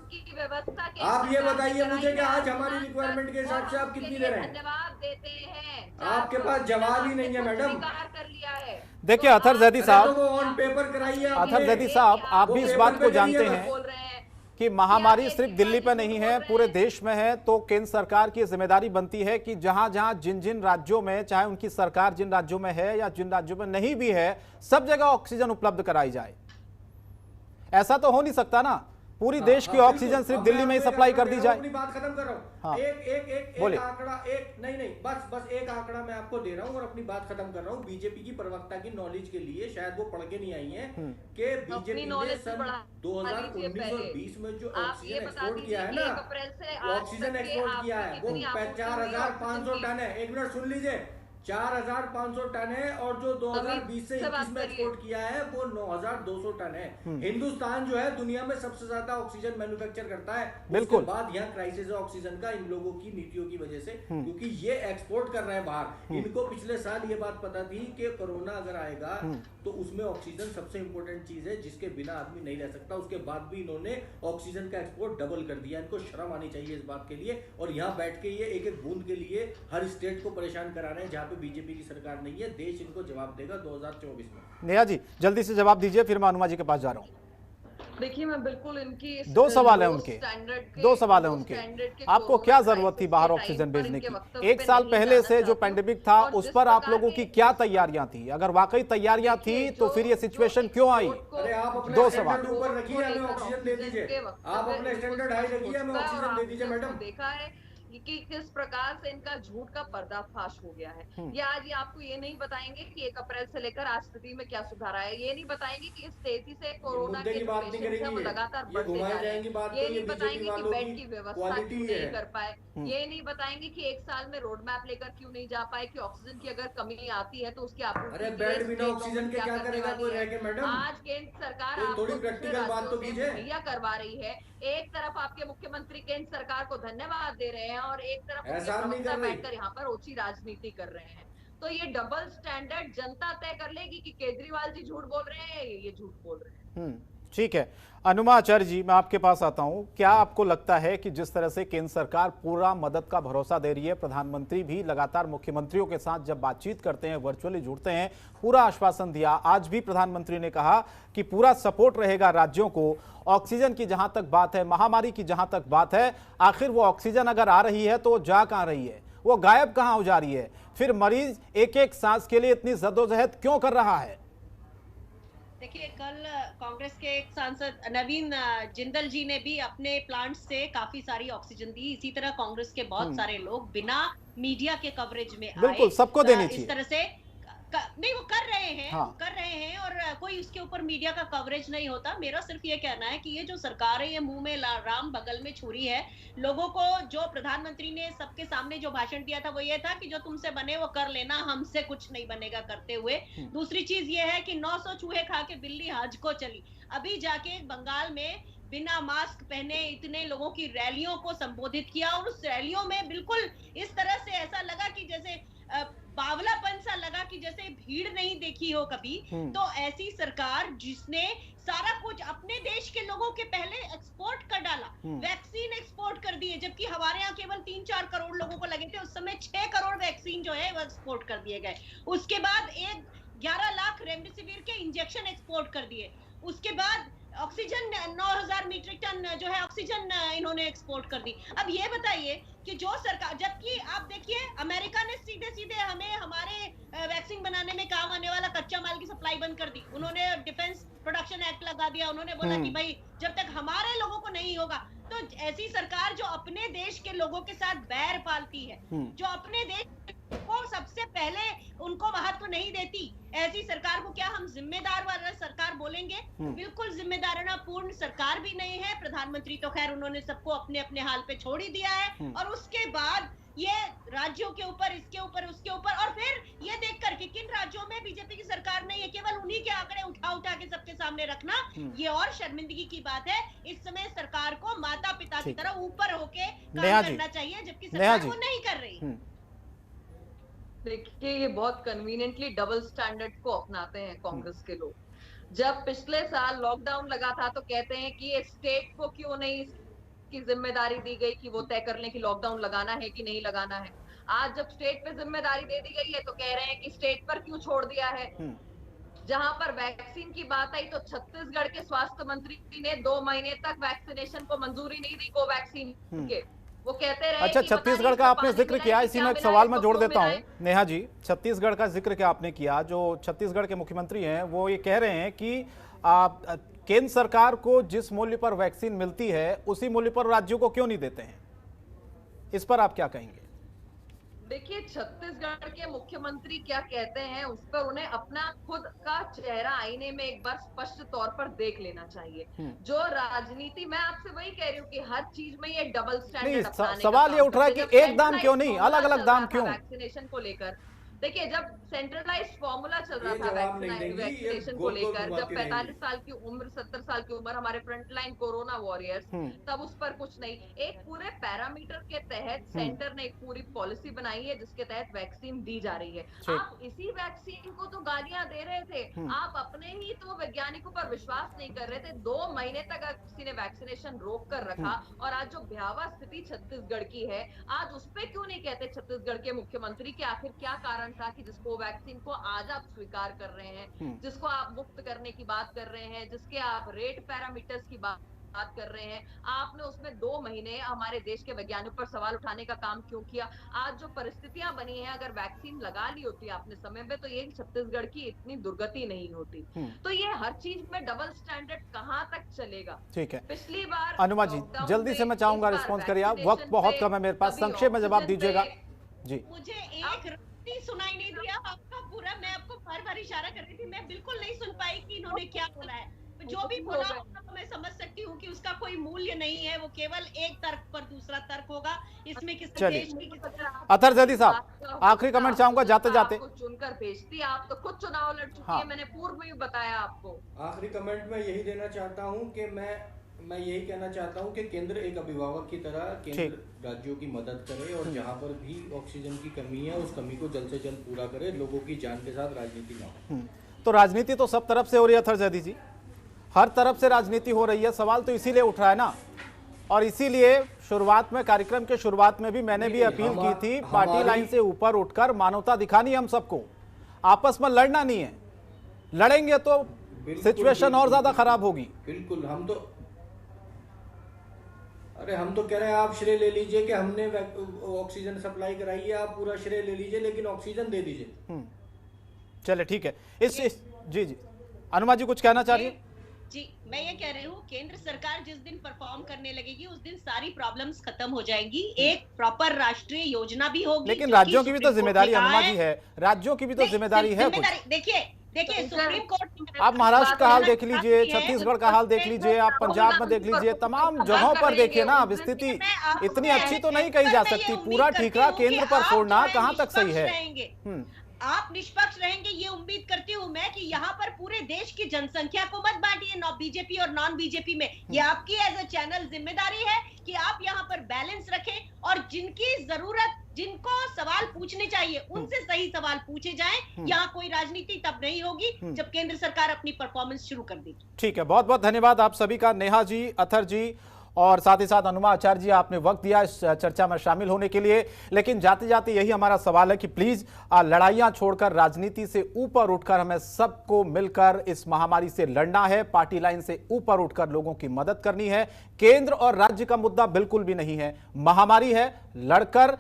आप ये बताइए मुझे कि आज हमारी रिक्वायरमेंट के हिसाब से आप कितनी दे रहे हैं? देते हैं, आपके पास जवाब ही नहीं है मैडम। देखिए अथर जैदी साहब, ऑन पेपर कराइए। अथर जैदी साहब, आप भी इस बात को जानते हैं कि महामारी सिर्फ दिल्ली पर नहीं है, पूरे देश में है। तो केंद्र सरकार की जिम्मेदारी बनती है कि जहां जहां जिन जिन राज्यों में, चाहे उनकी सरकार जिन राज्यों में है या जिन राज्यों में नहीं भी है, सब जगह ऑक्सीजन उपलब्ध कराई जाए। ऐसा तो हो नहीं सकता ना, पूरी देश की ऑक्सीजन सिर्फ दिल्ली में ही सप्लाई कर दी जाए। अपनी बात खत्म कर रहा हूं। हाँ, एक आंकड़ा, नहीं, बस एक आंकड़ा मैं आपको दे रहा हूं और अपनी बात खत्म कर रहा हूं। बीजेपी की प्रवक्ता की नॉलेज के लिए, शायद वो पढ़ के नहीं आई है कि बीजेपी ने सन 2019 और 20 में जो ऑक्सीजन एक्सपोर्ट किया है ना, ऑक्सीजन एक्सपोर्ट किया है वो 4500 टन है। 1 मिनट सुन लीजिए, 4500 टन है, और जो 2020 से 21 में एक्सपोर्ट किया है वो 9200 टन है। हिंदुस्तान जो है दुनिया में सबसे ज्यादा ऑक्सीजन मैन्युफैक्चर करता है। बिल्कुल। उसके बाद यहाँ क्राइसिस है ऑक्सीजन का, इन लोगों की नीतियों की वजह से, क्योंकि ये एक्सपोर्ट कर रहे हैं बाहर। इनको पिछले साल ये बात पता थी कि कोरोना अगर आएगा तो उसमें ऑक्सीजन सबसे इंपॉर्टेंट चीज है जिसके बिना आदमी नहीं रह सकता। उसके बाद भी इन्होंने ऑक्सीजन का एक्सपोर्ट डबल कर दिया। इनको शर्म आनी चाहिए इस बात के लिए। और यहाँ बैठ के ये एक एक बूंद के लिए हर स्टेट को परेशान करा रहे हैं जहाँ पे बीजेपी की सरकार नहीं है। देश इनको जवाब देगा 2024 में। नेहा जी जल्दी से जवाब दीजिए, फिर मैं अनुमा जी के पास जा रहा हूं। देखिए, मैं बिल्कुल इनकी दो सवाल है उनके, दो सवाल है लो उनके। स्टैंडर्ड के आपको कोरोना क्या जरूरत थी क्राइसिस बाहर के ऑक्सीजन टाइम पर भेजने इनके की? वक्तव्य एक पे साल नहीं पहले जाना से जो चाहती हूँ। पैंडेमिक था और उस जिस पर आप प्रकार लोगों के की क्या तैयारियां थी? अगर वाकई तैयारियां थी देखिए, तो फिर ये सिचुएशन क्यों आई? अरे आप अपना दो स्टैंडर्ड सवाल। ऊपर रखिए, हमें ऑक्सीजन दे दीजिए। के आप वक्तव्य अपने इनको स्टैंडर्ड हाई स्पष्ट हो रखिए, हमें चुका है और ऑक्सीजन दे दीजिए आपने उसको मैडम। देखा है कि किस प्रकार से इनका झूठ का पर्दाफाश हो गया है। ये आज ये आपको ये नहीं बताएंगे कि 1 अप्रैल से लेकर आज स्थिति में क्या सुधार आया है। ये नहीं बताएंगे कि इस तेजी से ये कोरोना मुद्दे के की जो बात नहीं पेशेंट्स हैं वो करेंगी, लगातार ये बढ़ते घुमाई जा रहे जाएंगी हैं। बात, ये तो ये नहीं बीजेपी बताएंगे कि वालों बेड की की व्यवस्था क्वालिटी क्यों है। नहीं कर पाए। ये नहीं बताएंगे कि 1 साल में रोड मैप लेकर क्यों नहीं जा पाए कि ऑक्सीजन की अगर कमी आती है तो उसकी आपूर्ति अरे के लिए बेड बिना स्टेट ऑक्सीजन गवर्नमेंट के क्या क्या करने करेगा वाली कोई है। रह के मैडम? आज केंद्र सरकार कोई थोड़ी आपको दूसरे प्रैक्टिकल बात राज्यों तो से कीजिए। मुहैया करवा रही है। एक तरफ आपके मुख्यमंत्री केंद्र सरकार को धन्यवाद दे रहे हैं और एक तरफ उनके एहसान नहीं प्रवक्ता कर रही। बैठकर यहाँ पर ओछी राजनीति कर रहे हैं। तो ये डबल स्टैंडर्ड जनता तय कर लेगी कि केजरीवाल जी झूठ बोल रहे हैं, ये झूठ बोल रहे हैं। ठीक है। अनुमा आचार्य जी, मैं आपके पास आता हूं। क्या आपको लगता है कि जिस तरह से केंद्र सरकार पूरा मदद का भरोसा दे रही है, प्रधानमंत्री भी लगातार मुख्यमंत्रियों के साथ जब बातचीत करते हैं, वर्चुअली जुड़ते हैं, पूरा आश्वासन दिया, आज भी प्रधानमंत्री ने कहा कि पूरा सपोर्ट रहेगा राज्यों को। ऑक्सीजन की जहां तक बात है, महामारी की जहां तक बात है, आखिर वो ऑक्सीजन अगर आ रही है तो वो जा कहां रही है, वो गायब कहां हो जा रही है? फिर मरीज एक एक सांस के लिए इतनी जद्दोजहद क्यों कर रहा है? देखिए, कल कांग्रेस के एक सांसद नवीन जिंदल जी ने भी अपने प्लांट से काफी सारी ऑक्सीजन दी। इसी तरह कांग्रेस के बहुत सारे लोग बिना मीडिया के कवरेज में आए। बिल्कुल, सबको देनी चाहिए। इस तरह से नहीं, वो कर रहे हैं, हाँ। कर रहे हैं और कोई उसके ऊपर मीडिया का कवरेज नहीं होता। मेरा सिर्फ ये कहना है कि ये जो सरकार है, ये मुंह में राम बगल में छुरी है। लोगों को जो प्रधानमंत्री ने सबके सामने जो भाषण दिया था वो ये था कि जो तुमसे बने वो कर लेना, हमसे कुछ नहीं बनेगा करते हुए। दूसरी चीज ये है कि 900 चूहे खा के बिल्ली हज को चली। अभी जाके बंगाल में बिना मास्क पहने इतने लोगों की रैलियों को संबोधित किया और उस रैलियों में बिल्कुल इस तरह से ऐसा लगा कि जैसे बावलापन सा लगा कि जैसे भीड़ नहीं देखी हो कभी। तो ऐसी सरकार जिसने सारा कुछ अपने देश के लोगों के पहले एक्सपोर्ट कर डाला, वैक्सीन एक्सपोर्ट कर दिए, जबकि हमारे यहाँ केवल 3-4 करोड़ लोगों को लगे थे, उस समय 6 करोड़ वैक्सीन जो है वो एक्सपोर्ट कर दिए गए। उसके बाद 11 लाख रेमडेसिविर के इंजेक्शन एक्सपोर्ट कर दिए। उसके बाद ऑक्सीजन 9000 मीट्रिक टन जो है ऑक्सीजन इन्होंने एक्सपोर्ट कर दी। अब ये बताइए कि जो सरकार, जबकि आप देखिए अमेरिका ने सीधे सीधे हमें हमारे वैक्सीन बनाने में काम आने वाला कच्चा माल की सप्लाई बंद कर दी। उन्होंने डिफेंस प्रोडक्शन एक्ट लगा दिया। उन्होंने बोला कि भाई जब तक हमारे लोगों को नहीं होगा। तो ऐसी सरकार जो अपने देश के लोगों के साथ बैर पालती है, जो अपने देश को सबसे पहले उनको महत्व नहीं देती, ऐसी सरकार को क्या हम जिम्मेदार वाला सरकार बोलेंगे? बिल्कुल जिम्मेदाराना पूर्ण सरकार भी नहीं है। प्रधानमंत्री तो खैर उन्होंने सबको अपने अपने हाल पे छोड़ ही दिया है। और उसके बाद ये राज्यों के ऊपर, इसके ऊपर, उसके ऊपर, और फिर ये देखकर कि किन राज्यों में बीजेपी की सरकार नहीं है, केवल उन्हीं के आंकड़े उठा उठा के सबके सामने रखना, ये और शर्मिंदगी की बात है। इस समय सरकार को माता पिता की तरह ऊपर होके काम करना चाहिए, जबकि सरकार वो नहीं कर रही। देखिए, ये बहुत कन्वीनियंटली डबल स्टैंडर्ड को अपनाते हैं कांग्रेस के लोग। जब पिछले साल लॉकडाउन लगा था तो कहते हैं कि ये स्टेट को क्यों नहीं की जिम्मेदारी दी गई कि वो तय कर लें कि लॉकडाउन लगाना है कि नहीं लगाना है। आज जब स्टेट पे जिम्मेदारी दे दी गई है तो कह रहे हैं कि स्टेट पर क्यों छोड़ दिया है। जहां पर वैक्सीन की बात आई तो छत्तीसगढ़ के स्वास्थ्य मंत्री ने 2 महीने तक वैक्सीनेशन को मंजूरी नहीं दी कोवैक्सीन के। वो कहते रहे। अच्छा, छत्तीसगढ़ का आपने जिक्र किया, इसी में एक सवाल मैं जोड़ देता हूं नेहा जी। छत्तीसगढ़ का जिक्र क्या आपने किया, जो छत्तीसगढ़ के मुख्यमंत्री हैं वो ये कह रहे हैं कि केंद्र सरकार को जिस मूल्य पर वैक्सीन मिलती है उसी मूल्य पर राज्यों को क्यों नहीं देते हैं? इस पर आप क्या कहेंगे? देखिए, छत्तीसगढ़ के मुख्यमंत्री क्या कहते हैं उस पर उन्हें अपना खुद का चेहरा आईने में एक बार स्पष्ट तौर पर देख लेना चाहिए। जो राजनीति, मैं आपसे वही कह रही हूँ कि हर चीज में ये डबल स्टैंडर्ड अपनाने का सवाल ये उठ रहा है कि एक दाम क्यों नहीं, अलग अलग दाम क्यों? वैक्सीनेशन को लेकर देखिए, जब सेंट्रलाइज्ड फॉर्मूला चल रहा था वैक्सीनेशन को लेकर, जब 45 साल की उम्र, 70 साल की उम्र हमारे फ्रंटलाइन कोरोना वॉरियर्स, तब उस पर कुछ नहीं। एक पूरे पैरामीटर के तहत सेंटर ने एक पूरी पॉलिसी बनाई है जिसके तहत वैक्सीन दी जा रही है। आप इसी वैक्सीन को तो गालियां दे रहे थे, आप अपने ही तो वैज्ञानिकों पर विश्वास नहीं कर रहे थे। 2 महीने तक किसी ने वैक्सीनेशन रोक कर रखा और आज जो भयावह स्थिति छत्तीसगढ़ की है, आज उस पर क्यों नहीं कहते छत्तीसगढ़ के मुख्यमंत्री कि आखिर क्या कारण था कि जिसको वैक्सीन को आज आप स्वीकार कर रहे हैं, जिसको आप मुक्त करने की बात कर रहे हैं, जिसके आप रेट पैरामीटर्स की बात कर रहे हैं, आपने उसमें 2 महीने हमारे देश के वैज्ञानिकों पर सवाल उठाने का काम क्यों किया? आज जो परिस्थितियां बनी हैं, अगर वैक्सीन लगा ली होती आपने समय में, तो ये छत्तीसगढ़ की इतनी दुर्गति नहीं होती। तो ये हर चीज में डबल स्टैंडर्ड कहां तक चलेगा? ठीक है, पिछली बार अनुमा जी जल्दी से मैं चाहूंगा रिस्पॉन्स करिए आप, वक्त बहुत कम है मेरे पास, संक्षेप में जवाब दीजिएगा जी। मुझे एक रत्ती सुनाई नहीं दिया आपका पूरा, मैं आपको बार बार इशारा कर रही थी, मैं बिल्कुल नहीं सुन पाई कि इन्होंने क्या बोला है। जो भी बोला होगा तो मैं समझ सकती हूँ कि उसका कोई मूल्य नहीं है, वो केवल एक तर्क पर दूसरा तर्क होगा, इसमें किसी देश की अतहर जैदी साहब आखिरी कमेंट चाहूंगा जाते जाते। चुनकर भेजती, आप तो खुद चुनाव लड़ चुकी है, मैंने पूर्व में भी बताया आपको। आखिरी कमेंट में यही देना चाहता हूँ कि मैं यही कहना चाहता हूँ कि केंद्र एक अभिभावक की तरह केंद्र राज्यों की मदद करे और जहाँ पर भी ऑक्सीजन की कमी है उस कमी को जल्द से जल्द पूरा करे, लोगों की जान के साथ राजनीति ना हो। तो राजनीति तो सब तरफ से हो रही है अतहर जैदी जी, हर तरफ से राजनीति हो रही है, सवाल तो इसीलिए उठ रहा है ना, और इसीलिए शुरुआत में, कार्यक्रम के शुरुआत में भी मैंने भी अपील की थी, पार्टी लाइन से ऊपर उठकर मानवता दिखानी है हम सबको, आपस में लड़ना नहीं है, लड़ेंगे तो सिचुएशन और ज्यादा खराब होगी। बिल्कुल, हम तो कह रहे हैं आप श्रेय ले लीजिए कि हमने ऑक्सीजन सप्लाई कराई है, आप पूरा श्रेय ले लीजिए, लेकिन ऑक्सीजन दे दीजिए। चले ठीक है, जी अनुमा जी कुछ कहना चाह रही है? जी, मैं ये कह रही हूँ, केंद्र सरकार जिस दिन परफॉर्म करने लगेगी उस दिन सारी प्रॉब्लम्स खत्म हो जाएंगी, एक प्रॉपर राष्ट्रीय योजना भी होगी। लेकिन राज्यों की भी तो जिम्मेदारी अनुमा जी है, राज्यों की भी तो जिम्मेदारी है। देखिए सुप्रीम कोर्ट, आप महाराष्ट्र का हाल देख लीजिए, छत्तीसगढ़ का हाल देख लीजिए, आप पंजाब में देख लीजिए, तमाम जगहों पर देखिए ना, अब स्थिति इतनी अच्छी तो नहीं कही जा सकती, पूरा ठीकरा केंद्र पर छोड़ना कहां तक सही है। आप निष्पक्ष रहेंगे ये उम्मीद करती हूँ मैं कि यहाँ पर पूरे देश की जनसंख्या को मत बांटिए बीजेपी और नॉन बीजेपी में, ये आपकी एज अ चैनल जिम्मेदारी है कि आप यहाँ पर बैलेंस रखें और जिनकी जरूरत, जिनको सवाल पूछने चाहिए उनसे सही सवाल पूछे जाएं। यहाँ कोई राजनीति तब नहीं होगी जब केंद्र सरकार अपनी परफॉर्मेंस शुरू कर देगी। ठीक है, बहुत बहुत धन्यवाद आप सभी का, नेहा जी, अतहर जी और साथ ही साथ अनुमा आचार्य जी, आपने वक्त दिया इस चर्चा में शामिल होने के लिए। लेकिन जाते जाते यही हमारा सवाल है कि प्लीज लड़ाइयां छोड़कर राजनीति से ऊपर उठकर हमें सबको मिलकर इस महामारी से लड़ना है, पार्टी लाइन से ऊपर उठकर लोगों की मदद करनी है। केंद्र और राज्य का मुद्दा बिल्कुल भी नहीं है, महामारी है, लड़कर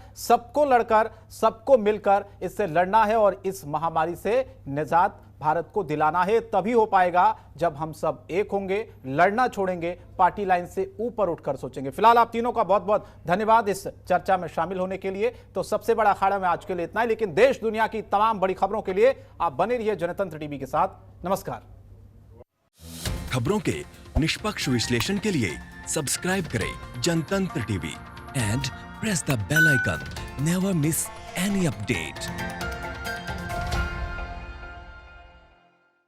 सबको मिलकर इससे लड़ना है और इस महामारी से निजात भारत को दिलाना है। तभी हो पाएगा जब हम सब एक होंगे, लड़ना छोड़ेंगे, पार्टी लाइन से ऊपर उठकर सोचेंगे। फिलहाल आप तीनों का बहुत बहुत धन्यवाद इस चर्चा में शामिल होने के लिए। तो सबसे बड़ा अखाड़ा में आज के लिए इतना ही, लेकिन देश दुनिया की तमाम बड़ी खबरों के लिए आप बने रहिए जनतंत्र टीवी के साथ। नमस्कार। खबरों के निष्पक्ष विश्लेषण के लिए सब्सक्राइब करें Jantantra TV and press the bell icon. Never miss any update.